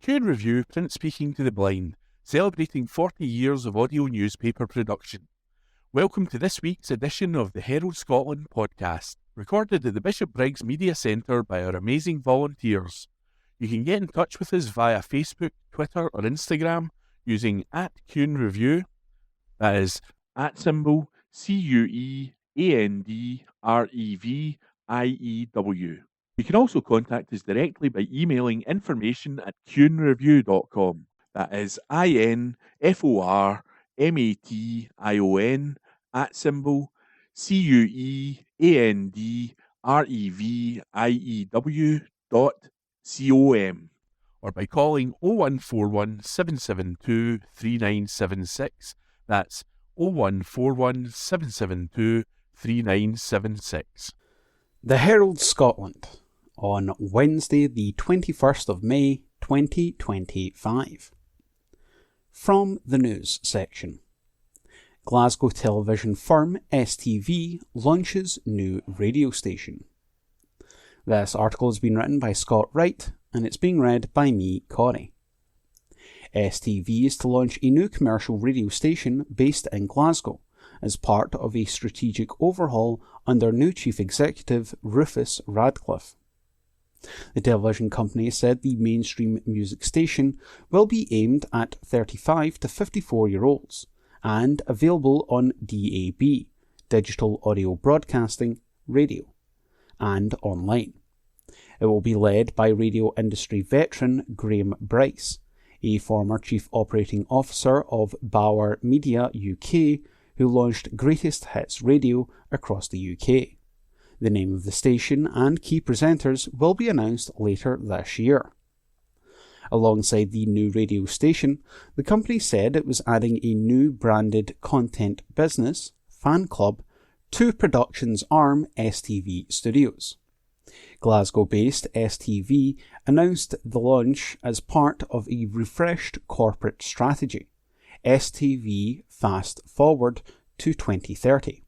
Q Review Print Speaking to the Blind, celebrating 40 years of audio newspaper production. Welcome to this week's edition of the Herald Scotland podcast, recorded at the Bishop Briggs Media Centre by our amazing volunteers. You can get in touch with us via Facebook, Twitter or Instagram using @CuneReview, that is @ CUEANDREVIEW. You can also contact us directly by emailing information@cunereview.com. That is INFORMATION @CUEANDREVIEW.com, or by calling 0141 772 3976. That's 0141 772 3976. The Herald Scotland on Wednesday the 21st of May 2025. From the news section. Glasgow television firm STV launches new radio station. This article has been written by Scott Wright and it's being read by me, Corey. STV is to launch a new commercial radio station based in Glasgow as part of a strategic overhaul under new Chief Executive Rufus Radcliffe. The television company said the mainstream music station will be aimed at 35 to 54-year-olds and available on DAB, Digital Audio Broadcasting, radio, and online. It will be led by radio industry veteran Graham Bryce, a former Chief Operating Officer of Bauer Media UK, who launched Greatest Hits Radio across the UK. The name of the station and key presenters will be announced later this year. Alongside the new radio station, the company said it was adding a new branded content business, fan club, to productions arm STV Studios. Glasgow-based STV announced the launch as part of a refreshed corporate strategy, STV Fast Forward to 2030,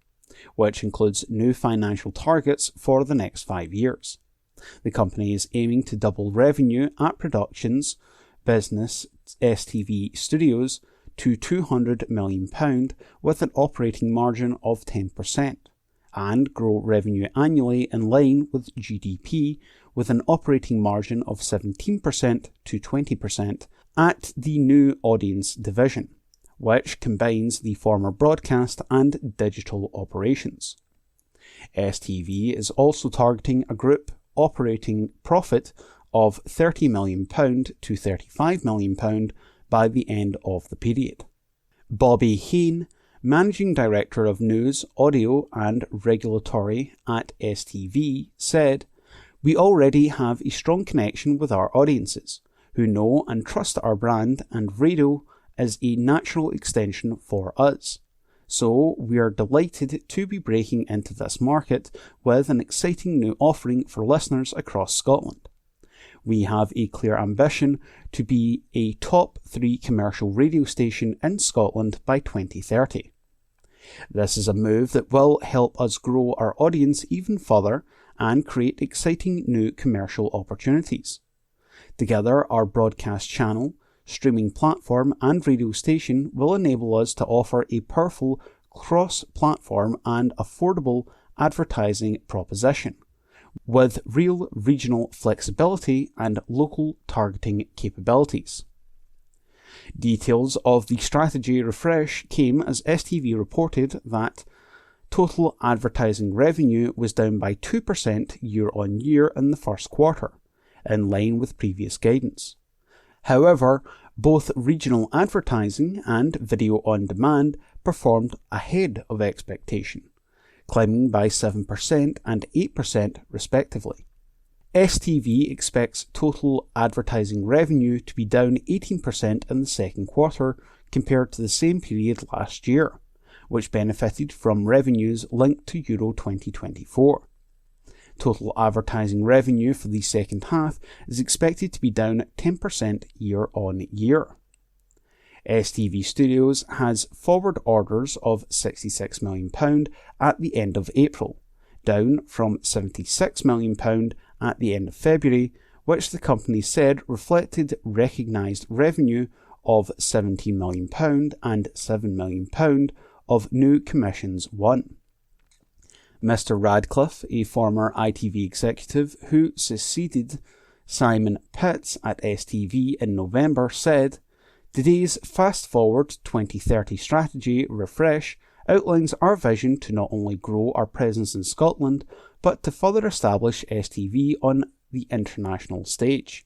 which includes new financial targets for the next 5 years. The company is aiming to double revenue at productions business STV Studios to £200 million with an operating margin of 10%, and grow revenue annually in line with GDP with an operating margin of 17% to 20% at the new audience division, which combines the former broadcast and digital operations. STV is also targeting a group operating profit of £30 million to £35 million by the end of the period. Bobby Hain, Managing Director of News, Audio and Regulatory at STV, said, "We already have a strong connection with our audiences, who know and trust our brand, and radio is a natural extension for us. So we are delighted to be breaking into this market with an exciting new offering for listeners across Scotland. We have a clear ambition to be a top 3 commercial radio station in Scotland by 2030. This is a move that will help us grow our audience even further and create exciting new commercial opportunities. Together, our broadcast channel, streaming platform and radio station will enable us to offer a powerful cross-platform and affordable advertising proposition, with real regional flexibility and local targeting capabilities." Details of the strategy refresh came as STV reported that total advertising revenue was down by 2% year-on-year in the first quarter, in line with previous guidance. However, both regional advertising and video on demand performed ahead of expectation, climbing by 7% and 8% respectively. STV expects total advertising revenue to be down 18% in the second quarter compared to the same period last year, which benefited from revenues linked to Euro 2024. Total advertising revenue for the second half is expected to be down 10% year-on-year. STV Studios has forward orders of £66 million at the end of April, down from £76 million at the end of February, which the company said reflected recognised revenue of £17 million and £7 million of new commissions won. Mr. Radcliffe, a former ITV executive who succeeded Simon Pitts at STV in November, said, "Today's Fast Forward 2030 strategy refresh outlines our vision to not only grow our presence in Scotland, but to further establish STV on the international stage.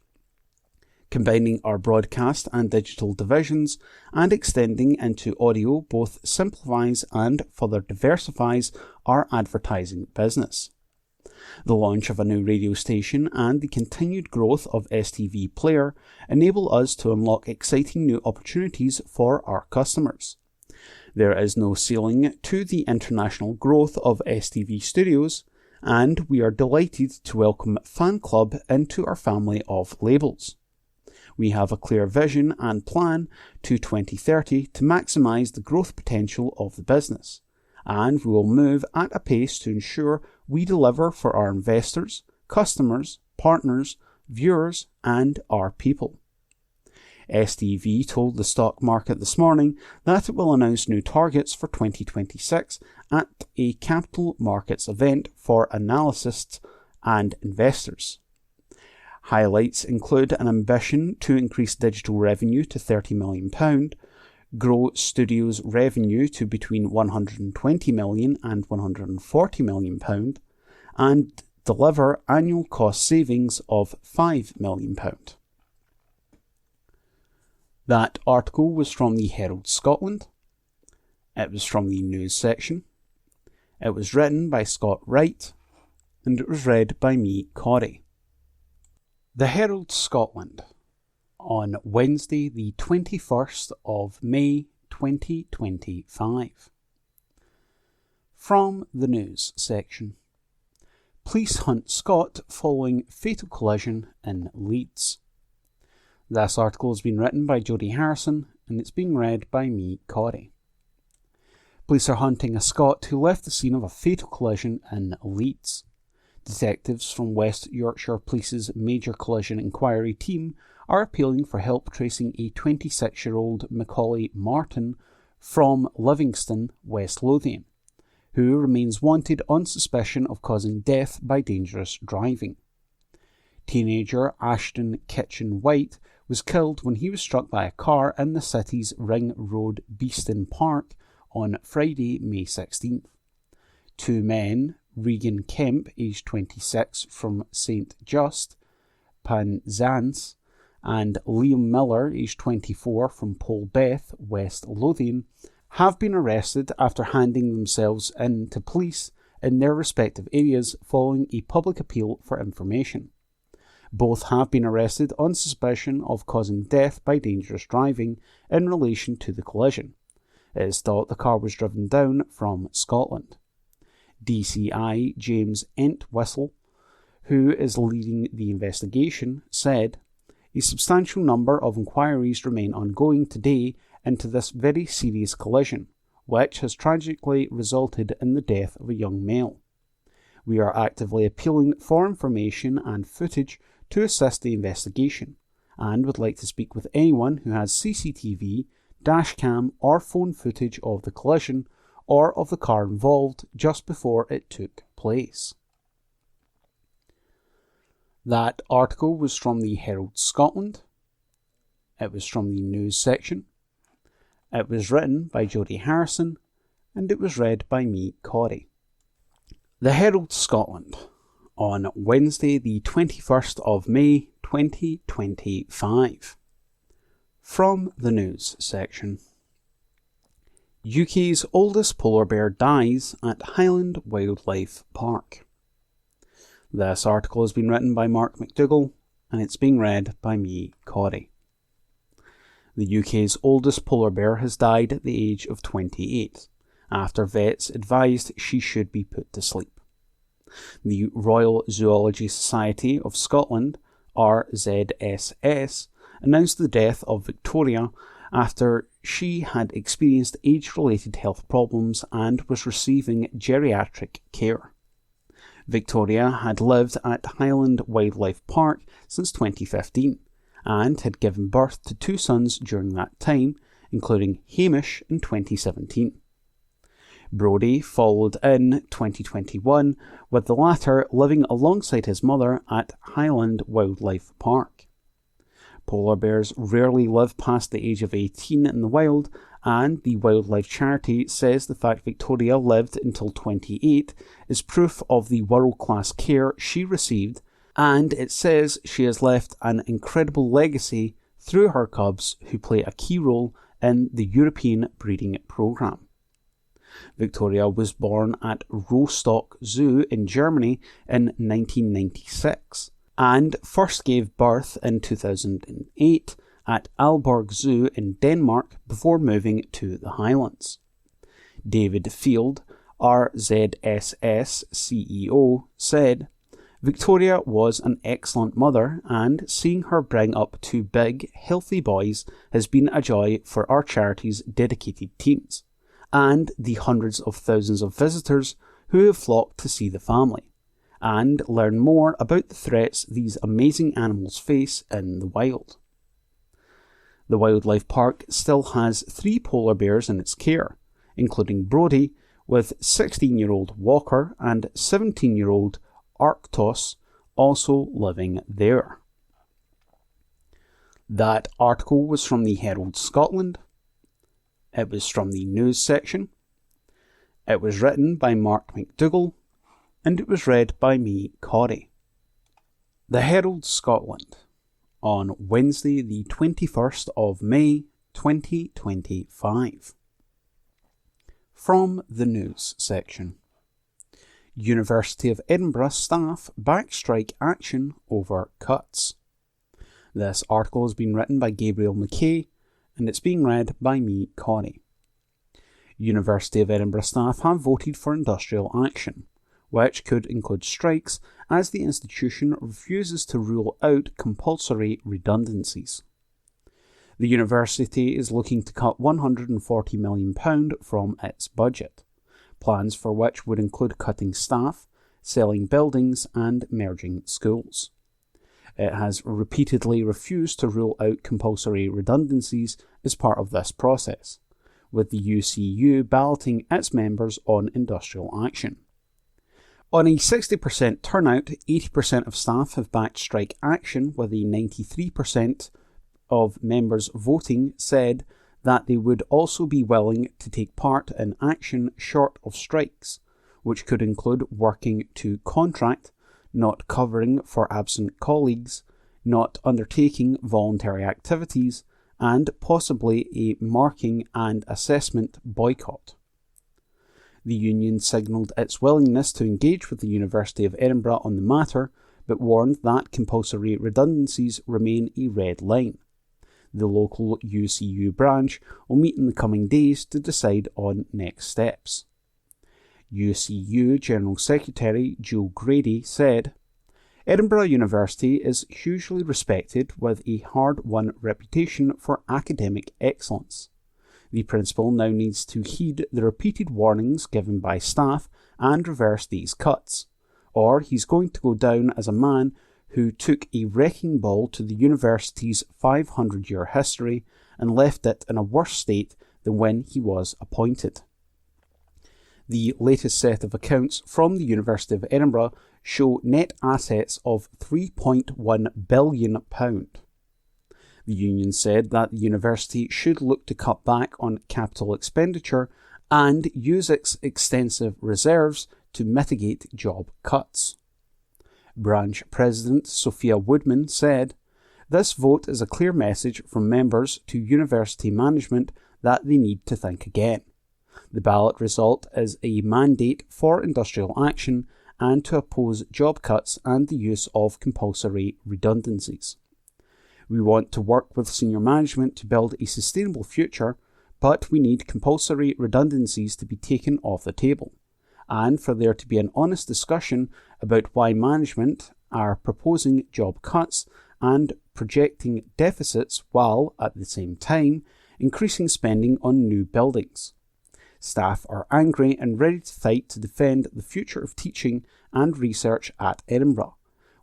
Combining our broadcast and digital divisions and extending into audio both simplifies and further diversifies our advertising business. The launch of a new radio station and the continued growth of STV Player enable us to unlock exciting new opportunities for our customers. There is no ceiling to the international growth of STV Studios, and we are delighted to welcome Fan Club into our family of labels. We have a clear vision and plan to 2030 to maximise the growth potential of the business, and we will move at a pace to ensure we deliver for our investors, customers, partners, viewers, and our people." STV told the stock market this morning that it will announce new targets for 2026 at a capital markets event for analysts and investors. Highlights include an ambition to increase digital revenue to £30 million, grow studios revenue to between £120 million and £140 million, and deliver annual cost savings of £5 million. That article was from the Herald Scotland. It was from the news section. It was written by Scott Wright, and it was read by me, Corey. The Herald Scotland, on Wednesday the 21st of May 2025. From the news section. Police hunt Scot following fatal collision in Leeds. This article has been written by Jodie Harrison, and it's being read by me, Corey. Police are hunting a Scot who left the scene of a fatal collision in Leeds. Detectives from West Yorkshire Police's Major Collision Inquiry team are appealing for help tracing a 26-year-old Macaulay Martin from Livingston, West Lothian, who remains wanted on suspicion of causing death by dangerous driving. Teenager Ashton Kitchen White was killed when he was struck by a car in the city's Ring Road Beeston Park on Friday, May 16th. Two men, Regan Kemp, aged 26, from St Just, Penzance, and Liam Miller, aged 24, from Polbeth, West Lothian, have been arrested after handing themselves in to police in their respective areas following a public appeal for information. Both have been arrested on suspicion of causing death by dangerous driving in relation to the collision. It is thought the car was driven down from Scotland. DCI James Entwistle, who is leading the investigation, said, "A substantial number of inquiries remain ongoing today into this very serious collision, which has tragically resulted in the death of a young male. We are actively appealing for information and footage to assist the investigation, and would like to speak with anyone who has CCTV, dashcam or phone footage of the collision or of the car involved just before it took place." That article was from the Herald Scotland. It was from the news section. It was written by Jodie Harrison, and it was read by me, Corey. The Herald Scotland, on Wednesday the 21st of May 2025. From the news section. UK's oldest polar bear dies at Highland Wildlife Park. This article has been written by Mark McDougall, and it's being read by me, Corey. The UK's oldest polar bear has died at the age of 28, after vets advised she should be put to sleep. The Royal Zoology Society of Scotland, RZSS, announced the death of Victoria after she had experienced age-related health problems and was receiving geriatric care. Victoria had lived at Highland Wildlife Park since 2015 and had given birth to 2 sons during that time, including Hamish in 2017. Brodie followed in 2021, with the latter living alongside his mother at Highland Wildlife Park. Polar bears rarely live past the age of 18 in the wild, and the wildlife charity says the fact Victoria lived until 28 is proof of the world-class care she received, and it says she has left an incredible legacy through her cubs who play a key role in the European breeding programme. Victoria was born at Rostock Zoo in Germany in 1996 and first gave birth in 2008 at Aalborg Zoo in Denmark before moving to the Highlands. David Field, RZSS CEO, said, "Victoria was an excellent mother, and seeing her bring up 2 big, healthy boys has been a joy for our charity's dedicated teams and the hundreds of thousands of visitors who have flocked to see the family and learn more about the threats these amazing animals face in the wild." The wildlife park still has 3 polar bears in its care, including Brodie, with 16-year-old Walker and 17-year-old Arctos also living there. That article was from the Herald Scotland. It was from the news section. It was written by Mark McDougall, and it was read by me, Corey. The Herald Scotland, on Wednesday the 21st of May 2025. From the news section. University of Edinburgh staff back strike action over cuts. This article has been written by Gabriel McKay, and it's being read by me, Connie. University of Edinburgh staff have voted for industrial action, which could include strikes as the institution refuses to rule out compulsory redundancies. The university is looking to cut £140 million from its budget, plans for which would include cutting staff, selling buildings and merging schools. It has repeatedly refused to rule out compulsory redundancies as part of this process, with the UCU balloting its members on industrial action. On a 60% turnout, 80% of staff have backed strike action, with a 93% of members voting said that they would also be willing to take part in action short of strikes, which could include working to contract, not covering for absent colleagues, not undertaking voluntary activities, and possibly a marking and assessment boycott. The union signalled its willingness to engage with the University of Edinburgh on the matter, but warned that compulsory redundancies remain a red line. The local UCU branch will meet in the coming days to decide on next steps. UCU General Secretary Joe Grady said, "Edinburgh University is hugely respected with a hard-won reputation for academic excellence. The principal now needs to heed the repeated warnings given by staff and reverse these cuts, or he's going to go down as a man who took a wrecking ball to the university's 500-year history and left it in a worse state than when he was appointed." The latest set of accounts from the University of Edinburgh show net assets of £3.1 billion. The union said that the university should look to cut back on capital expenditure and use its extensive reserves to mitigate job cuts. Branch President Sophia Woodman said, "This vote is a clear message from members to university management that they need to think again. The ballot result is a mandate for industrial action and to oppose job cuts and the use of compulsory redundancies. We want to work with senior management to build a sustainable future, but we need compulsory redundancies to be taken off the table, and for there to be an honest discussion about why management are proposing job cuts and projecting deficits while, at the same time, increasing spending on new buildings. Staff are angry and ready to fight to defend the future of teaching and research at Edinburgh,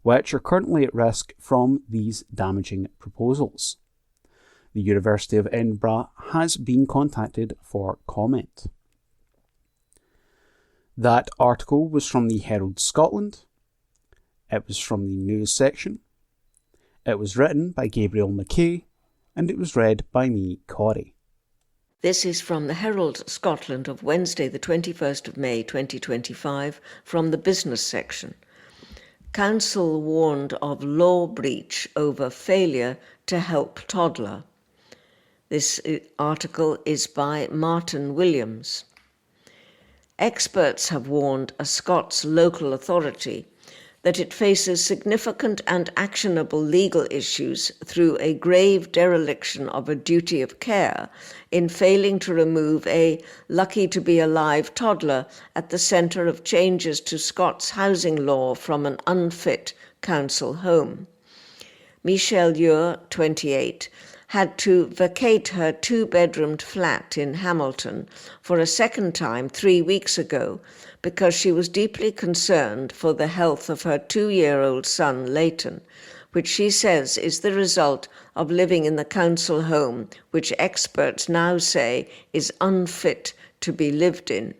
which are currently at risk from these damaging proposals. The University of Edinburgh has been contacted for comment. That article was from the Herald Scotland. It was from the news section. It was written by Gabriel McKay, and it was read by me, Corey. This is from the Herald Scotland of Wednesday, the 21st of May 2025, from the business section. Council warned of law breach over failure to help toddler. This article is by Martin Williams. Experts have warned a Scots local authority that it faces significant and actionable legal issues through a grave dereliction of a duty of care in failing to remove a lucky-to-be-alive toddler at the centre of changes to Scots housing law from an unfit council home. Michelle Ure, 28, had to vacate her two-bedroomed flat in Hamilton for a second time 3 weeks ago because she was deeply concerned for the health of her 2-year-old son, Leighton, which she says is the result of living in the council home, which experts now say is unfit to be lived in.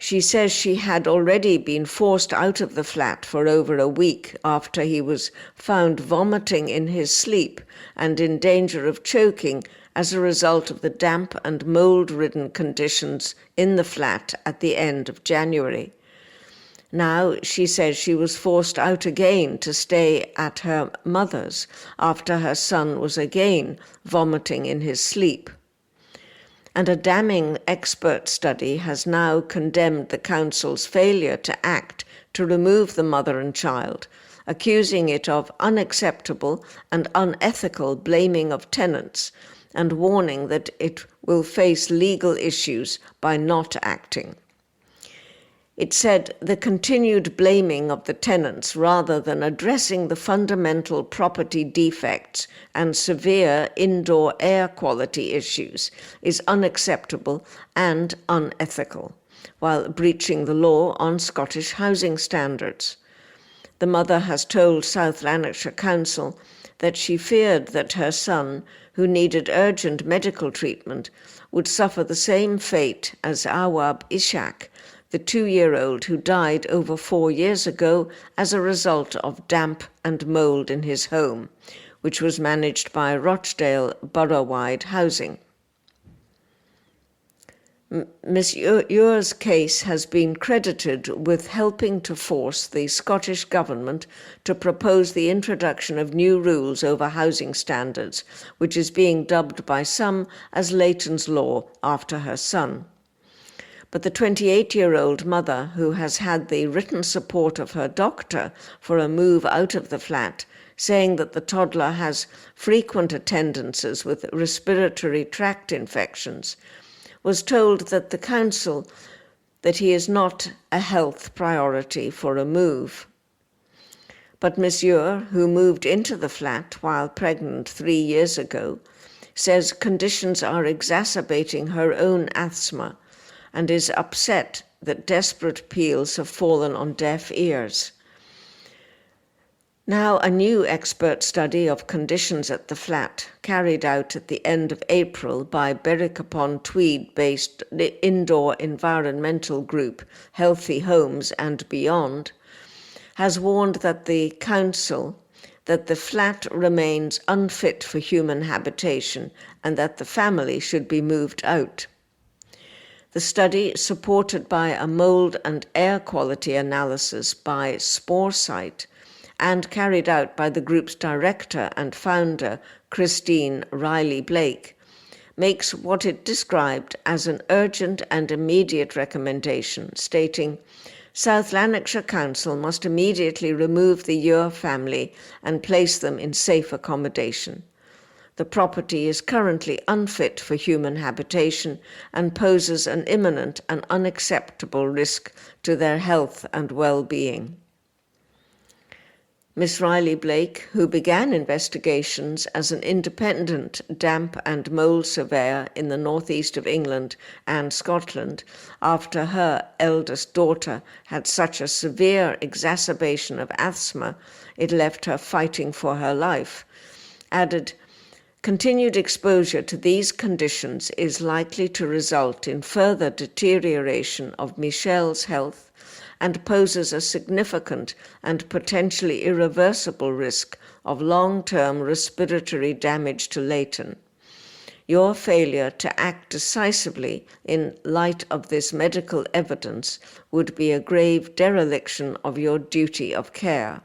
She says she had already been forced out of the flat for over a week after he was found vomiting in his sleep and in danger of choking as a result of the damp and mould-ridden conditions in the flat at the end of January. Now she says she was forced out again to stay at her mother's after her son was again vomiting in his sleep. And a damning expert study has now condemned the council's failure to act to remove the mother and child, accusing it of unacceptable and unethical blaming of tenants, and warning that it will face legal issues by not acting. It said the continued blaming of the tenants rather than addressing the fundamental property defects and severe indoor air quality issues is unacceptable and unethical, while breaching the law on Scottish housing standards. The mother has told South Lanarkshire Council that she feared that her son, who needed urgent medical treatment, would suffer the same fate as Awab Ishak, the 2-year-old who died over 4 years ago as a result of damp and mould in his home, which was managed by Rochdale Borough-wide Housing. Ms. Ure's case has been credited with helping to force the Scottish Government to propose the introduction of new rules over housing standards, which is being dubbed by some as Leighton's Law after her son. But the 28-year-old mother, who has had the written support of her doctor for a move out of the flat, saying that the toddler has frequent attendances with respiratory tract infections, was told that the council that he is not a health priority for a move. But Miss Ure, who moved into the flat while pregnant 3 years ago, says conditions are exacerbating her own asthma and is upset that desperate appeals have fallen on deaf ears. Now, a new expert study of conditions at the flat, carried out at the end of April by Berwick-upon-Tweed-based indoor environmental group Healthy Homes and Beyond, has warned that the council that the flat remains unfit for human habitation and that the family should be moved out. The study, supported by a mould and air quality analysis by Sporesight, and carried out by the group's director and founder, Christine Riley-Blake, makes what it described as an urgent and immediate recommendation, stating, South Lanarkshire Council must immediately remove the Ure family and place them in safe accommodation. The property is currently unfit for human habitation and poses an imminent and unacceptable risk to their health and well-being. Miss Riley Blake, who began investigations as an independent damp and mould surveyor in the northeast of England and Scotland after her eldest daughter had such a severe exacerbation of asthma it left her fighting for her life, added, "Continued exposure to these conditions is likely to result in further deterioration of Michelle's health and poses a significant and potentially irreversible risk of long-term respiratory damage to Leighton. Your failure to act decisively in light of this medical evidence would be a grave dereliction of your duty of care.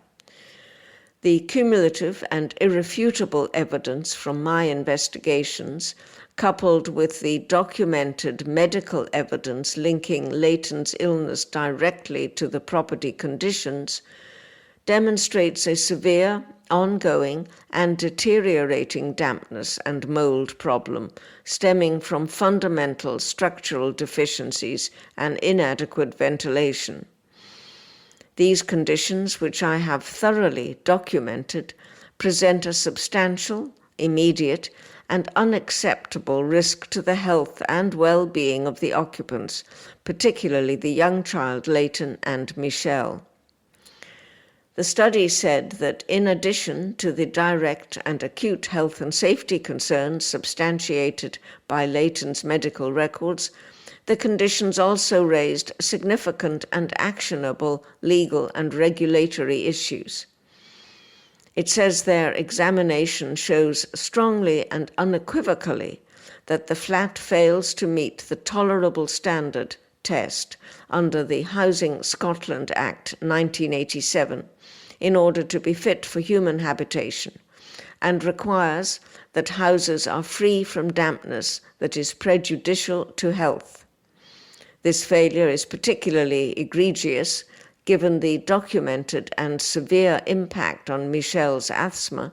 The cumulative and irrefutable evidence from my investigations, coupled with the documented medical evidence linking Leighton's illness directly to the property conditions, demonstrates a severe, ongoing, and deteriorating dampness and mold problem stemming from fundamental structural deficiencies and inadequate ventilation. These conditions, which I have thoroughly documented, present a substantial, immediate, and unacceptable risk to the health and well-being of the occupants, particularly the young child Leighton and Michelle. The study said that in addition to the direct and acute health and safety concerns substantiated by Leighton's medical records, the conditions also raised significant and actionable legal and regulatory issues. It says their examination shows strongly and unequivocally that the flat fails to meet the tolerable standard test under the Housing Scotland Act 1987 in order to be fit for human habitation, and requires that houses are free from dampness that is prejudicial to health. This failure is particularly egregious given the documented and severe impact on Michelle's asthma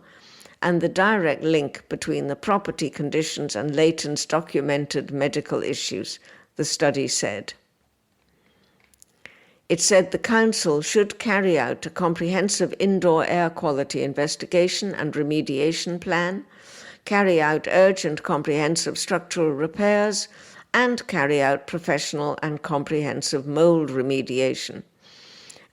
and the direct link between the property conditions and Leighton's documented medical issues, the study said. It said the Council should carry out a comprehensive indoor air quality investigation and remediation plan, carry out urgent comprehensive structural repairs, and carry out professional and comprehensive mould remediation.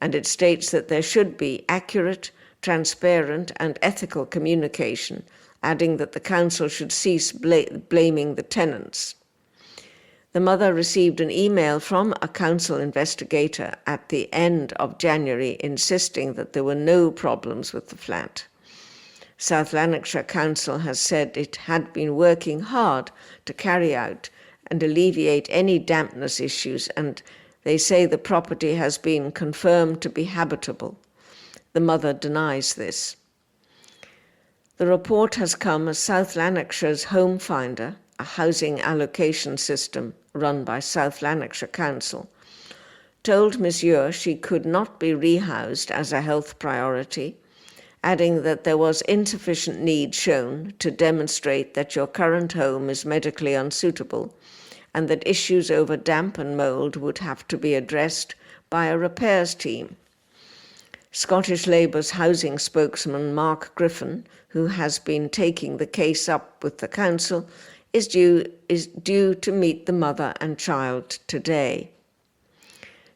And it states that there should be accurate, transparent, and ethical communication, adding that the Council should cease blaming the tenants. The mother received an email from a council investigator at the end of January insisting that there were no problems with the flat. South Lanarkshire Council has said it had been working hard to carry out and alleviate any dampness issues, and they say the property has been confirmed to be habitable. The mother denies this. The report has come as South Lanarkshire's Home Finder, a housing allocation system run by South Lanarkshire Council, told Ms. Ure she could not be rehoused as a health priority, adding that there was insufficient need shown to demonstrate that your current home is medically unsuitable and that issues over damp and mould would have to be addressed by a repairs team. Scottish Labour's housing spokesman Mark Griffin, who has been taking the case up with the council, is due to meet the mother and child today.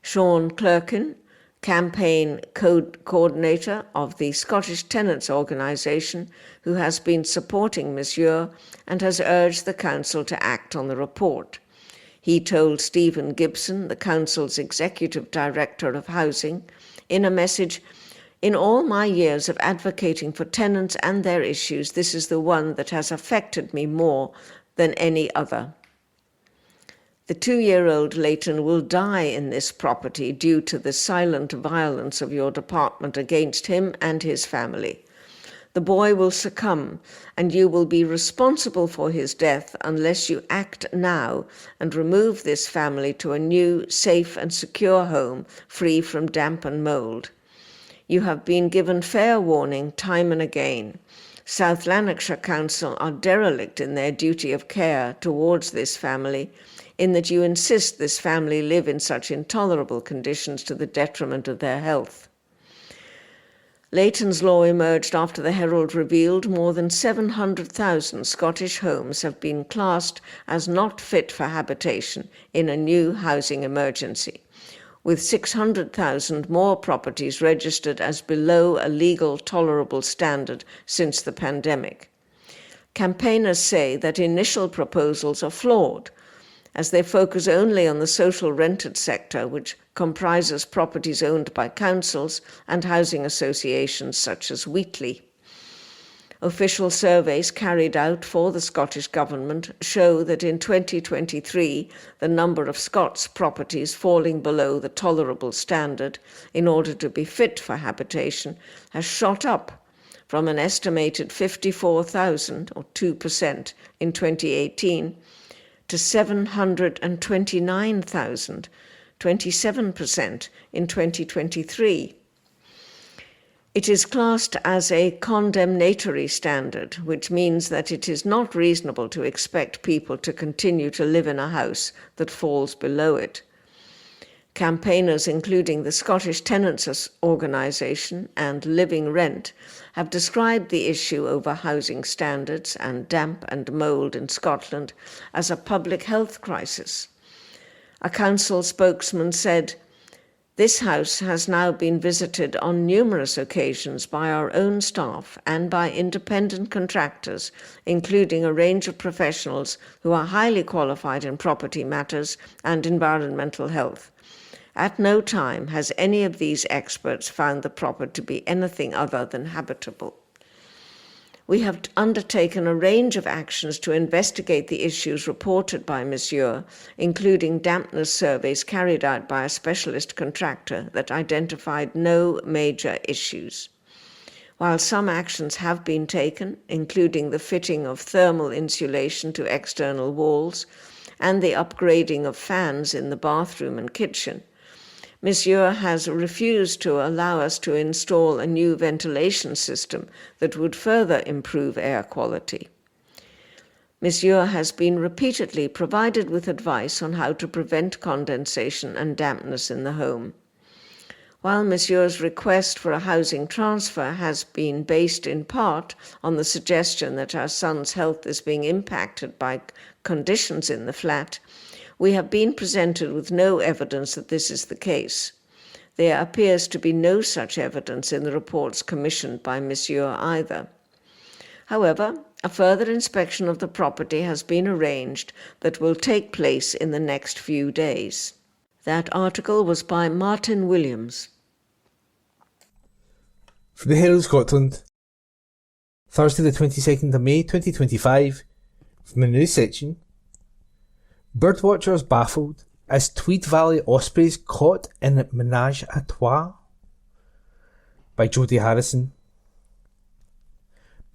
Sean Clerkin, campaign coordinator of the Scottish Tenants Organisation, who has been supporting Ms. Ure and has urged the council to act on the report. He told Stephen Gibson, the council's executive director of housing, in a message, "In all my years of advocating for tenants and their issues, this is the one that has affected me more than any other. The 2-year-old Leighton will die in this property due to the silent violence of your department against him and his family. The boy will succumb, and you will be responsible for his death unless you act now and remove this family to a new, safe and secure home free from damp and mould. You have been given fair warning time and again. South Lanarkshire Council are derelict in their duty of care towards this family, in that you insist this family live in such intolerable conditions to the detriment of their health. Leighton's law emerged after the Herald revealed more than 700,000 Scottish homes have been classed as not fit for habitation in a new housing emergency, with 600,000 more properties registered as below a legal tolerable standard since the pandemic. Campaigners say that initial proposals are flawed, as they focus only on the social rented sector, which comprises properties owned by councils and housing associations such as Wheatley. Official surveys carried out for the Scottish Government show that in 2023, the number of Scots properties falling below the tolerable standard in order to be fit for habitation has shot up from an estimated 54,000, or 2%, in 2018, to 729,000, 27%, in 2023. It is classed as a condemnatory standard, which means that it is not reasonable to expect people to continue to live in a house that falls below it. Campaigners, including the Scottish Tenants Organisation and Living Rent, have described the issue over housing standards and damp and mould in Scotland as a public health crisis. A council spokesman said, "This house has now been visited on numerous occasions by our own staff and by independent contractors, including a range of professionals who are highly qualified in property matters and environmental health. At no time has any of these experts found the property to be anything other than habitable. We have undertaken a range of actions to investigate the issues reported by Monsieur, including dampness surveys carried out by a specialist contractor that identified no major issues. While some actions have been taken, including the fitting of thermal insulation to external walls and the upgrading of fans in the bathroom and kitchen, Monsieur has refused to allow us to install a new ventilation system that would further improve air quality. Monsieur has been repeatedly provided with advice on how to prevent condensation and dampness in the home. While Monsieur's request for a housing transfer has been based in part on the suggestion that our son's health is being impacted by conditions in the flat, we have been presented with no evidence that this is the case. There appears to be no such evidence in the reports commissioned by Monsieur either. However, a further inspection of the property has been arranged that will take place in the next few days. That article was by Martin Williams. From the Herald Scotland, Thursday the 22nd of May 2025, from the news section. Birdwatchers baffled as Tweed Valley ospreys caught in Ménage à Trois, by Jodie Harrison.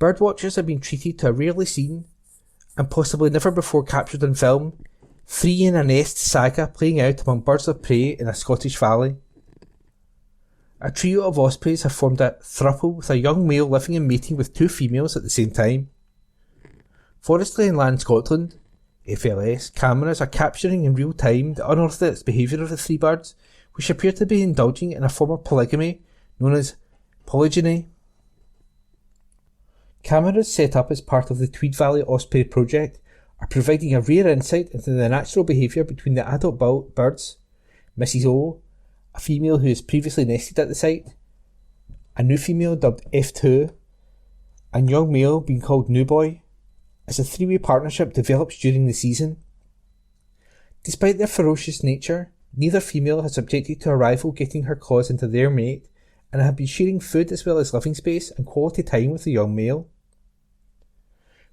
Birdwatchers have been treated to a rarely seen, and possibly never before captured on film, free in a nest saga playing out among birds of prey in a Scottish valley. A trio of ospreys have formed a throuple with a young male living and mating with two females at the same time. Forestry and Land Scotland, FLS, cameras are capturing in real time the unorthodox behaviour of the three birds, which appear to be indulging in a form of polygamy known as polygyny. Cameras set up as part of the Tweed Valley Osprey project are providing a rare insight into the natural behaviour between the adult birds, Mrs. O, a female who has previously nested at the site, a new female dubbed F2, and young male being called New Boy, as a three-way partnership develops during the season. Despite their ferocious nature, neither female has objected to a rival getting her claws into their mate, and have been sharing food as well as living space and quality time with the young male.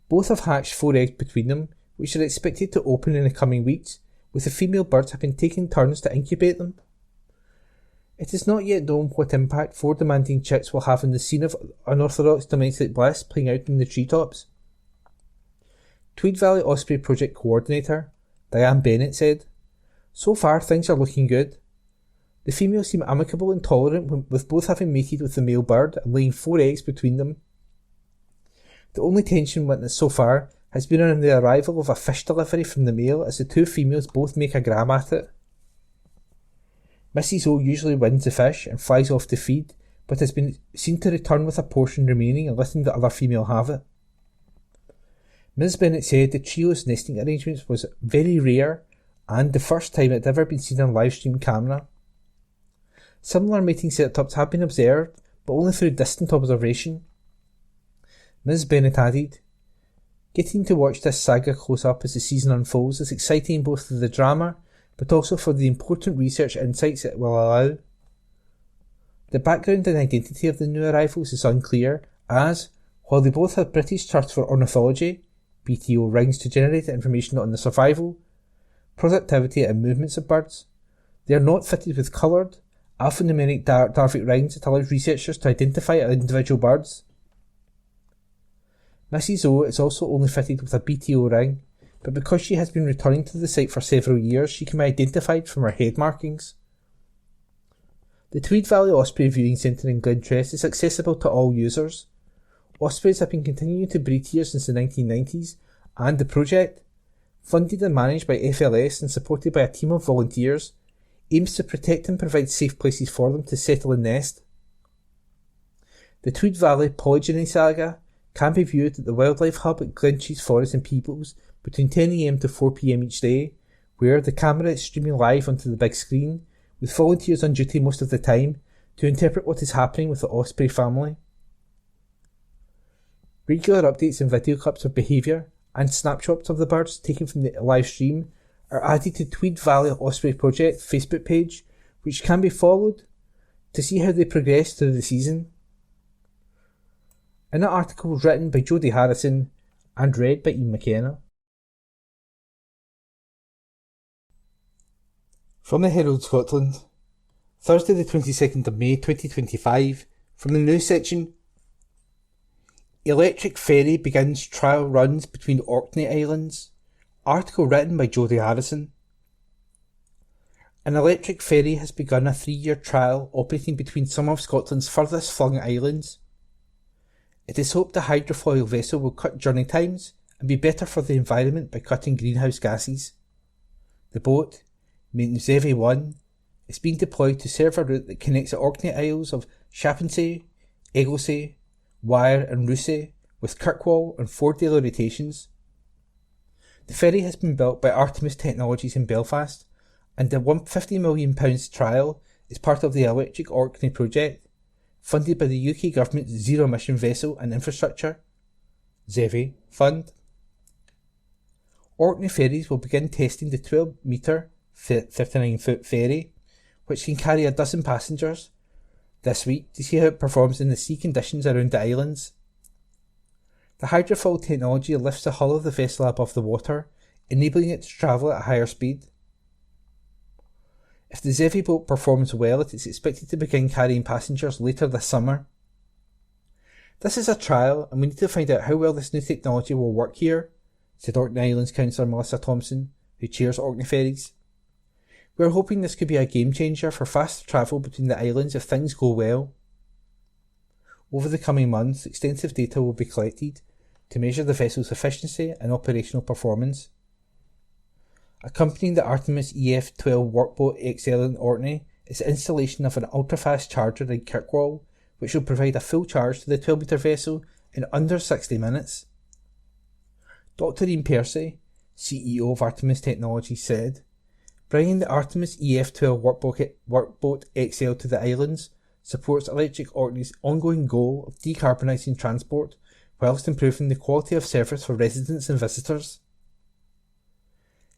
Both have hatched 4 eggs between them, which are expected to open in the coming weeks, with the female birds having taken turns to incubate them. It is not yet known what impact 4 demanding chicks will have on the scene of unorthodox domestic bliss playing out in the treetops. Tweed Valley Osprey Project Coordinator, Diane Bennett, said, "So far things are looking good. The females seem amicable and tolerant with both having mated with the male bird and laying 4 eggs between them. The only tension witnessed so far has been on the arrival of a fish delivery from the male, as the two females both make a grab at it. Mrs. O usually wins the fish and flies off to feed, but has been seen to return with a portion remaining and letting the other female have it. Ms Bennett said the trio's nesting arrangements was very rare and the first time it had ever been seen on live stream camera. Similar mating setups have been observed, but only through distant observation. Ms Bennett added, "Getting to watch this saga close up as the season unfolds is exciting both for the drama, but also for the important research insights it will allow. The background and identity of the new arrivals is unclear, as, while they both have British Trust for Ornithology, BTO rings to generate information on the survival, productivity and movements of birds, they are not fitted with coloured, alphanumeric Darvic rings that allows researchers to identify individual birds. Mrs O is also only fitted with a BTO ring, but because she has been returning to the site for several years, she can be identified from her head markings. The Tweed Valley Osprey Viewing Centre in Glentress is accessible to all users. Ospreys have been continuing to breed here since the 1990s, and the project, funded and managed by FLS and supported by a team of volunteers, aims to protect and provide safe places for them to settle and nest. The Tweed Valley Polygyny Saga can be viewed at the Wildlife Hub at Glentress Forest in Peebles between 10 AM to 4 PM each day, where the camera is streaming live onto the big screen, with volunteers on duty most of the time to interpret what is happening with the osprey family. Regular updates and video clips of behaviour and snapshots of the birds taken from the live stream are added to Tweed Valley Osprey Project Facebook page, which can be followed to see how they progress through the season. In an article written by Jodie Harrison and read by Ian McKenna. From the Herald Scotland, Thursday the 22nd of May 2025, from the news section. Electric ferry begins trial runs between Orkney Islands. Article written by Jodie Harrison. An electric ferry has begun a 3-year trial operating between some of Scotland's furthest flung islands. It is hoped the hydrofoil vessel will cut journey times and be better for the environment by cutting greenhouse gases. The boat, named Zevy 1, is being deployed to serve a route that connects the Orkney Isles of Chappensay, Egglesay, Wyre and Rousay with Kirkwall on 4 daily rotations. The ferry has been built by Artemis Technologies in Belfast, and the £150 million trial is part of the Electric Orkney project, funded by the UK Government's Zero Emission Vessel and Infrastructure (ZEVI) fund. Orkney ferries will begin testing the 12-metre 39-foot ferry, which can carry a dozen passengers, this week to see how it performs in the sea conditions around the islands. The hydrofoil technology lifts the hull of the vessel above the water, enabling it to travel at a higher speed. If the Zevy boat performs well, it is expected to begin carrying passengers later this summer. This is a trial, and we need to find out how well this new technology will work here, said Orkney Islands Councillor Melissa Thompson, who chairs Orkney Ferries. We are hoping this could be a game changer for faster travel between the islands if things go well. Over the coming months, extensive data will be collected to measure the vessel's efficiency and operational performance. Accompanying the Artemis EF-12 workboat XL in Orkney is the installation of an ultra-fast charger in Kirkwall, which will provide a full charge to the 12-metre vessel in under 60 minutes. Dr. Ian Percy, CEO of Artemis Technologies, said, "Bringing the Artemis EF-12 workboat XL to the islands supports Electric Orkney's ongoing goal of decarbonising transport whilst improving the quality of service for residents and visitors."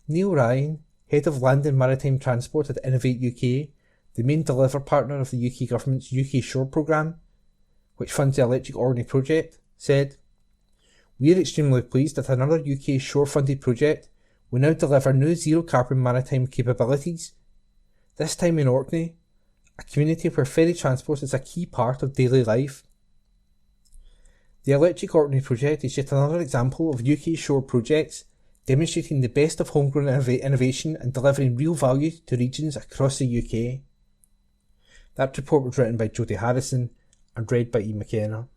Neil Ryan, Head of Land and Maritime Transport at Innovate UK, the main deliver partner of the UK Government's UK Shore programme, which funds the Electric Orkney project, said, "We are extremely pleased that another UK shore-funded project will now deliver new zero-carbon maritime capabilities, this time in Orkney, a community where ferry transport is a key part of daily life." The Electric Orkney project is yet another example of UK shore projects demonstrating the best of homegrown innovation and delivering real value to regions across the UK. That report was written by Jodie Harrison and read by Ian McKenna.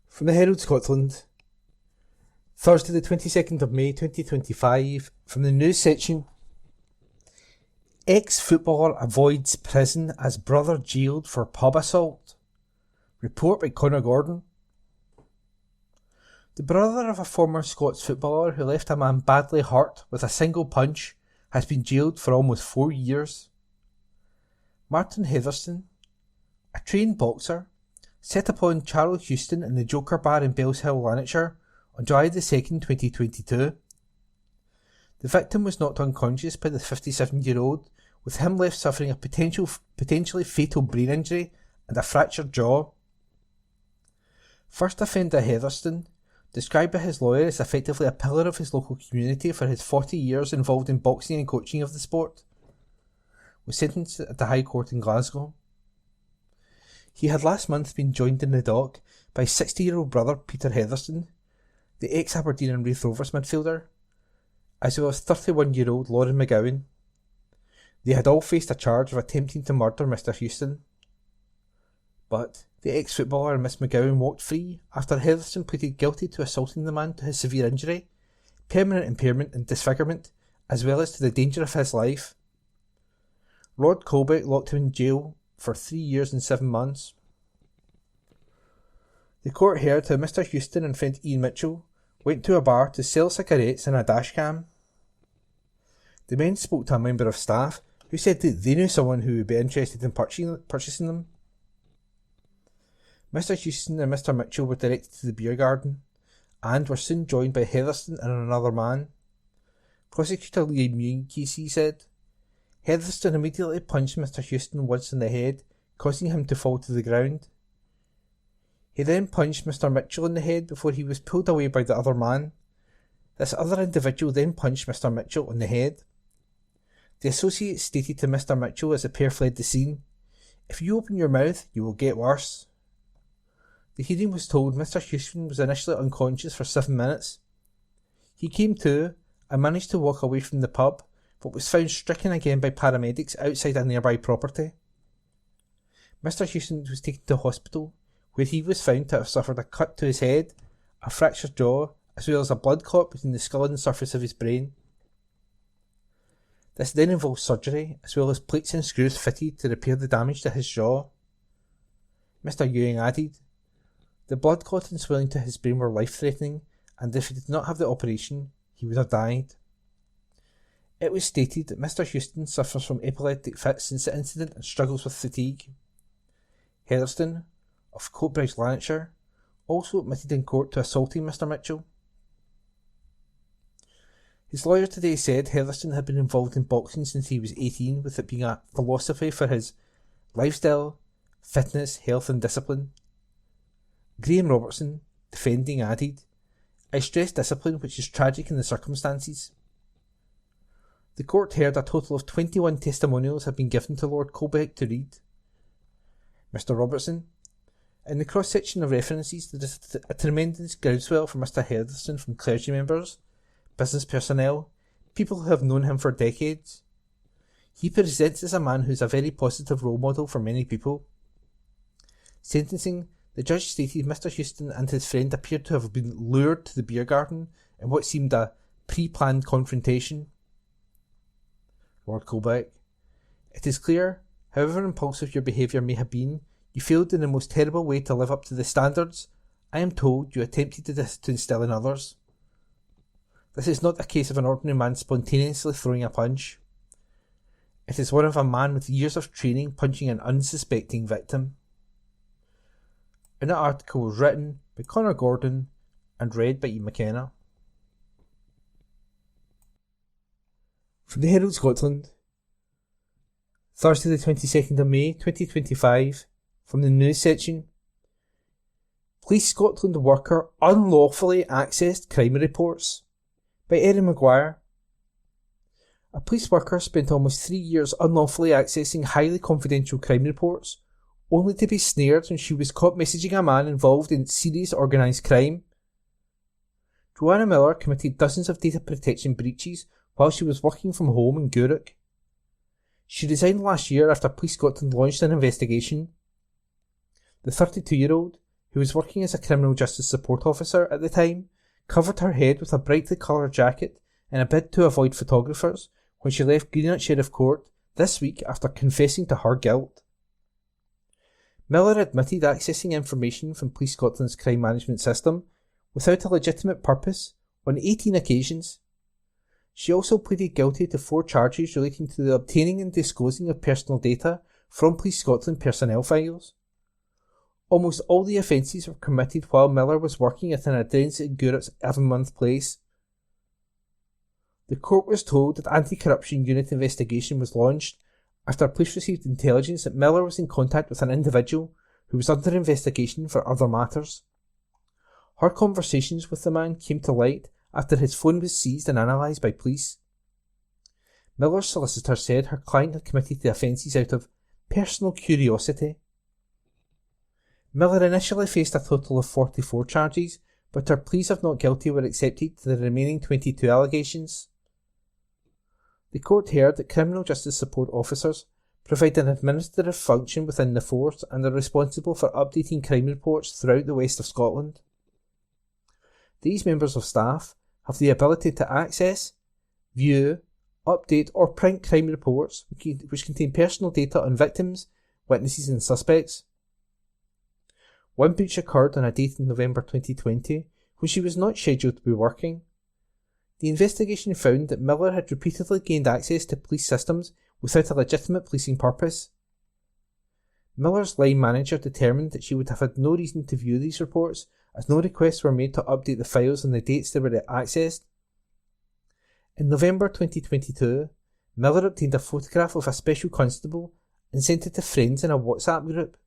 From the Herald Scotland, Thursday the 22nd of May 2025, from the news section. Ex-footballer avoids prison as brother jailed for pub assault. Report by Conor Gordon. The brother of a former Scots footballer who left a man badly hurt with a single punch has been jailed for almost 4 years. Martin Heatherstone, a trained boxer, set upon Charles Houston in the Joker Bar in Bellshill, Lanarkshire on July 2nd, 2022. The victim was knocked unconscious by the 57-year-old, with him left suffering a potentially fatal brain injury and a fractured jaw. First offender Heatherstone, described by his lawyer as effectively a pillar of his local community for his 40 years involved in boxing and coaching of the sport, was sentenced at the High Court in Glasgow. He had last month been joined in the dock by 60-year-old brother Peter Heatherstone, the ex-Aberdeen and Raith Rovers midfielder, as well as 31-year-old Lauren McGowan. They had all faced a charge of attempting to murder Mr. Houston. But the ex-footballer and Miss McGowan walked free after Heatherstone pleaded guilty to assaulting the man to his severe injury, permanent impairment and disfigurement, as well as to the danger of his life. Lord Colbeck locked him in jail for 3 years and 7 months. The court heard how Mr. Houston and friend Ian Mitchell went to a bar to sell cigarettes and a dashcam. The men spoke to a member of staff who said that they knew someone who would be interested in purchasing them. Mr. Houston and Mr. Mitchell were directed to the beer garden and were soon joined by Heatherstone and another man. Prosecutor Lee Casey said, Heatherstone immediately punched Mr. Houston once in the head, causing him to fall to the ground. He then punched Mr. Mitchell in the head before he was pulled away by the other man. This other individual then punched Mr. Mitchell on the head. The associate stated to Mr. Mitchell as the pair fled the scene, "If you open your mouth, you will get worse." The hearing was told Mr. Houston was initially unconscious for 7 minutes. He came to and managed to walk away from the pub, but was found stricken again by paramedics outside a nearby property. Mr. Houston was taken to hospital, where he was found to have suffered a cut to his head, a fractured jaw, as well as a blood clot between the skull and the surface of his brain. This then involved surgery, as well as plates and screws fitted to repair the damage to his jaw. Mr. Ewing added, "The blood clot and swelling to his brain were life-threatening, and if he did not have the operation, he would have died." It was stated that Mr. Houston suffers from epileptic fits since the incident and struggles with fatigue. Heatherstone, of Coatbridge, Lanarkshire, also admitted in court to assaulting Mr. Mitchell. His lawyer today said Heatherstone had been involved in boxing since he was 18, with it being a philosophy for his lifestyle, fitness, health and discipline. Graham Robertson, defending, added, "I stress discipline, which is tragic in the circumstances." The court heard a total of 21 testimonials had been given to Lord Colbeck to read. Mr. Robertson, in the cross-section of references, there is a tremendous groundswell for Mr. Heatherstone from clergy members, business personnel, people who have known him for decades. He presents as a man who is a very positive role model for many people. Sentencing, the judge stated Mr. Houston and his friend appeared to have been lured to the beer garden in what seemed a pre-planned confrontation. Lord Colbeck, "It is clear, however impulsive your behaviour may have been, you failed in the most terrible way to live up to the standards I am told you attempted to instill in others. This is not a case of an ordinary man spontaneously throwing a punch. It is one of a man with years of training punching an unsuspecting victim." And that article was written by Conor Gordon and read by Ian McKenna. From the Herald Scotland, Thursday the 22nd of May 2025, from the news section. Police Scotland worker unlawfully accessed crime reports, by Erin Maguire. A police worker spent almost 3 years unlawfully accessing highly confidential crime reports, only to be snared when she was caught messaging a man involved in serious organised crime. Joanna Miller committed dozens of data protection breaches while she was working from home in Gourock. She resigned last year after Police Scotland launched an investigation. The 32-year-old, who was working as a criminal justice support officer at the time, covered her head with a brightly coloured jacket in a bid to avoid photographers when she left Greenock Sheriff Court this week after confessing to her guilt. Miller admitted accessing information from Police Scotland's crime management system without a legitimate purpose on 18 occasions. She also pleaded guilty to 4 charges relating to the obtaining and disclosing of personal data from Police Scotland personnel files. Almost all the offences were committed while Miller was working at an address in Gourott's Avonmouth Place. The court was told that anti-corruption unit investigation was launched after police received intelligence that Miller was in contact with an individual who was under investigation for other matters. Her conversations with the man came to light after his phone was seized and analysed by police. Miller's solicitor said her client had committed the offences out of personal curiosity. Miller initially faced a total of 44 charges, but her pleas of not guilty were accepted to the remaining 22 allegations. The court heard that criminal justice support officers provide an administrative function within the force and are responsible for updating crime reports throughout the west of Scotland. These members of staff have the ability to access, view, update or print crime reports which contain personal data on victims, witnesses and suspects. One breach occurred on a date in November 2020 when she was not scheduled to be working. The investigation found that Miller had repeatedly gained access to police systems without a legitimate policing purpose. Miller's line manager determined that she would have had no reason to view these reports as no requests were made to update the files on the dates they were accessed. In November 2022, Miller obtained a photograph of a special constable and sent it to friends in a WhatsApp group.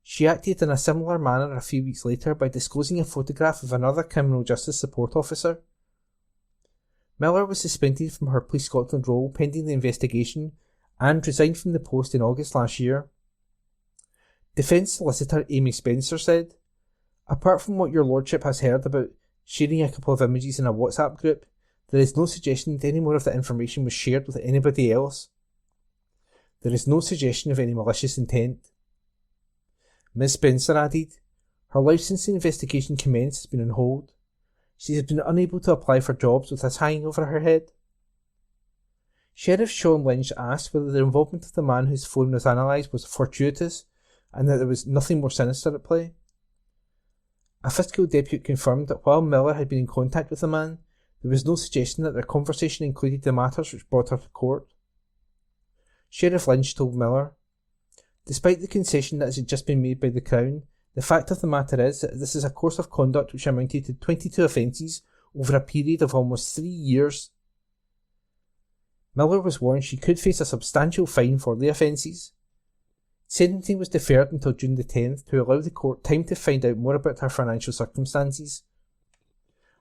She acted in a similar manner a few weeks later by disclosing a photograph of another criminal justice support officer. Miller was suspended from her Police Scotland role pending the investigation and resigned from the post in August last year. Defence solicitor Amy Spencer said, "Apart from what your lordship has heard about sharing a couple of images in a WhatsApp group, there is no suggestion that any more of that information was shared with anybody else. There is no suggestion of any malicious intent." Ms Spencer added, "Her life since the investigation commenced has been on hold. She has been unable to apply for jobs with this hanging over her head." Sheriff Sean Lynch asked whether the involvement of the man whose phone was analysed was fortuitous and that there was nothing more sinister at play. A fiscal depute confirmed that while Miller had been in contact with the man, there was no suggestion that their conversation included the matters which brought her to court. Sheriff Lynch told Miller, "Despite the concession that has just been made by the Crown, the fact of the matter is that this is a course of conduct which amounted to 22 offences over a period of almost 3 years. Miller was warned she could face a substantial fine for the offences. Sentencing was deferred until June the 10th to allow the court time to find out more about her financial circumstances.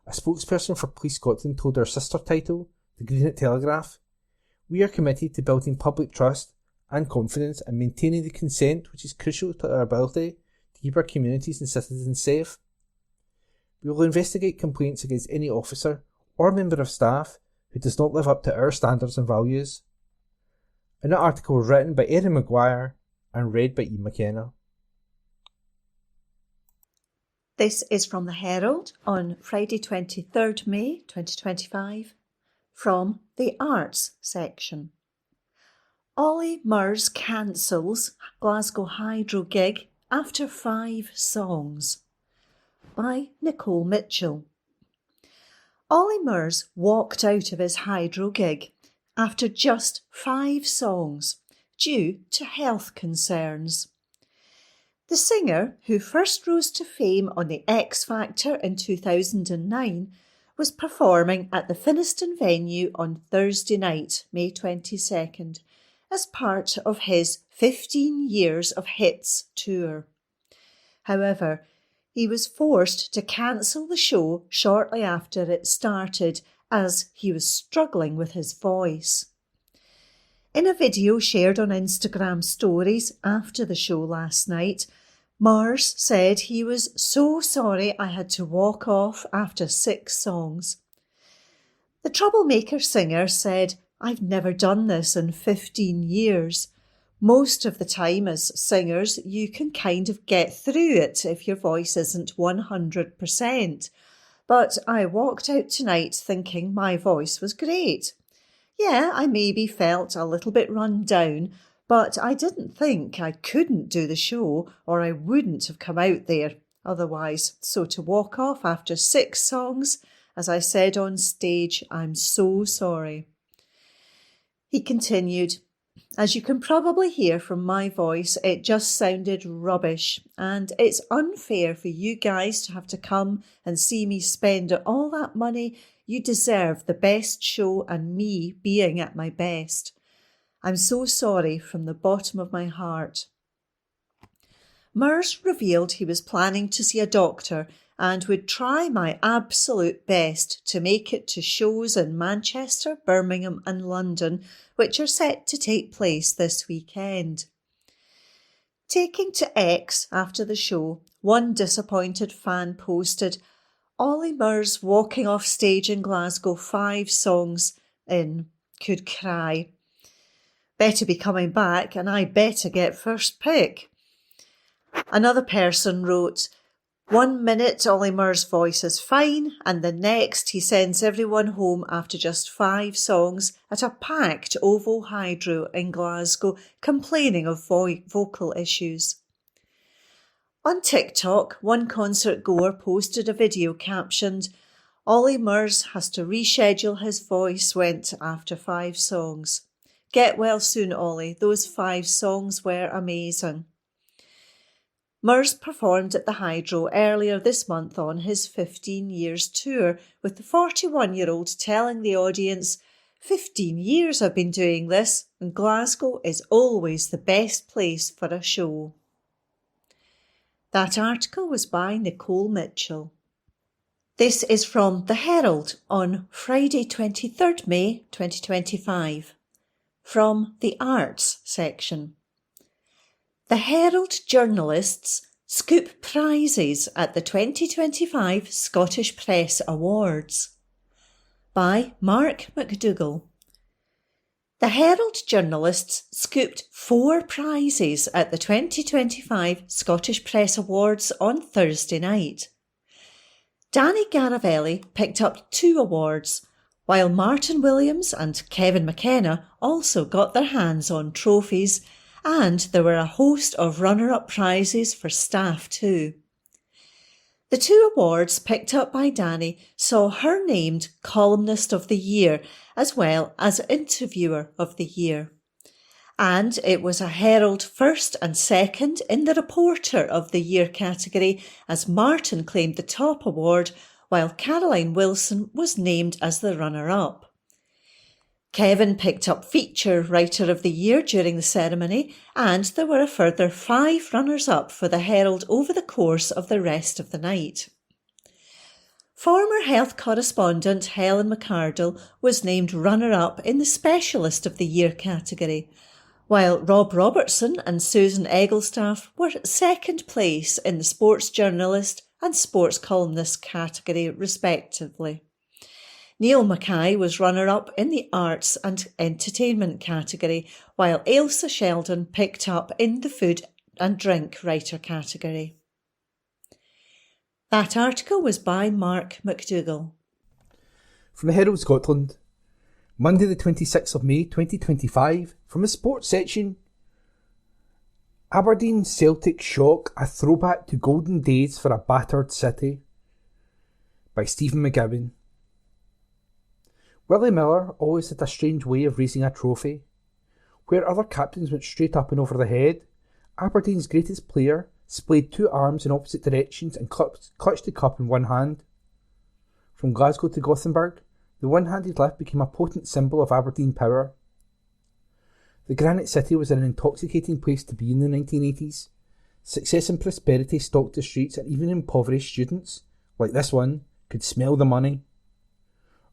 A spokesperson for Police Scotland told our sister title, the Greenock Telegraph, "We are committed to building public trust and confidence and maintaining the consent which is crucial to our ability to keep our communities and citizens safe. We will investigate complaints against any officer or member of staff who does not live up to our standards and values." An article written by Erin Maguire and read by Ian McKenna. This is from the Herald on Friday 23rd May 2025 from the Arts section. Ollie Murs cancels Glasgow Hydro gig after 5 songs by Nicole Mitchell. Ollie Murs walked out of his Hydro gig after just 5 songs due to health concerns. The singer, who first rose to fame on the X Factor in 2009, was performing at the Finnieston venue on Thursday night, May 22nd, as part of his 15 Years of Hits tour. However, he was forced to cancel the show shortly after it started as he was struggling with his voice. In a video shared on Instagram stories after the show last night, Mars said he was so sorry I had to walk off after 6 songs. The Troublemaker singer said, "I've never done this in 15 years. Most of the time as singers, you can kind of get through it if your voice isn't 100%. But I walked out tonight thinking my voice was great. Yeah, I maybe felt a little bit run down, but I didn't think I couldn't do the show or I wouldn't have come out there otherwise. So to walk off after 6 songs, as I said on stage, I'm so sorry. He continued, as you can probably hear from my voice, it just sounded rubbish, and it's unfair for you guys to have to come and see me spend all that money. You deserve the best show and me being at my best. I'm so sorry from the bottom of my heart. Murs revealed he was planning to see a doctor and would try my absolute best to make it to shows in Manchester, Birmingham and London, which are set to take place this weekend. Taking to X after the show, one disappointed fan posted, Ollie Murs walking off stage in Glasgow 5 songs in, could cry. Better be coming back and I better get first pick. Another person wrote, 1 minute Ollie Murs' voice is fine and the next he sends everyone home after just 5 songs at a packed OVO Hydro in Glasgow complaining of vocal issues. On TikTok, one concert goer posted a video captioned, Ollie Murs has to reschedule his voice went after 5 songs. Get well soon, Ollie. Those 5 songs were amazing. Murs performed at the Hydro earlier this month on his 15 years tour, with the 41-year-old telling the audience, 15 years I've been doing this, and Glasgow is always the best place for a show. That article was by Nicole Mitchell. This is from the Herald on Friday 23rd May 2025. From the Arts section. The Herald journalists scoop prizes at the 2025 Scottish Press Awards. By Mark McDougall. The Herald journalists scooped 4 prizes at the 2025 Scottish Press Awards on Thursday night. Danny Garavelli picked up 2 awards, while Martin Williams and Kevin McKenna also got their hands on trophies, and there were a host of runner-up prizes for staff too. The 2 awards picked up by Danny saw her named Columnist of the Year as well as Interviewer of the Year. And it was a Herald first and second in the Reporter of the Year category as Martin claimed the top award while Caroline Wilson was named as the runner-up. Kevin picked up Feature Writer of the Year during the ceremony, and there were a further 5 runners-up for the Herald over the course of the rest of the night. Former health correspondent Helen McArdle was named runner-up in the Specialist of the Year category, while Rob Robertson and Susan Egglestaff were second place in the Sports Journalist and Sports Columnist category respectively. Neil Mackay was runner-up in the Arts and Entertainment category, while Ailsa Sheldon picked up in the Food and Drink Writer category. That article was by Mark McDougall. From the Herald Scotland, Monday the 26th of May 2025, from the sports section, Aberdeen Celtic shock, a throwback to golden days for a battered city, by Stephen McGowan. Willie Miller always had a strange way of raising a trophy. Where other captains went straight up and over the head, Aberdeen's greatest player splayed 2 arms in opposite directions and clutched the cup in one hand. From Glasgow to Gothenburg, the one-handed lift became a potent symbol of Aberdeen power. The Granite City was an intoxicating place to be in the 1980s. Success and prosperity stalked the streets, and even impoverished students, like this one, could smell the money.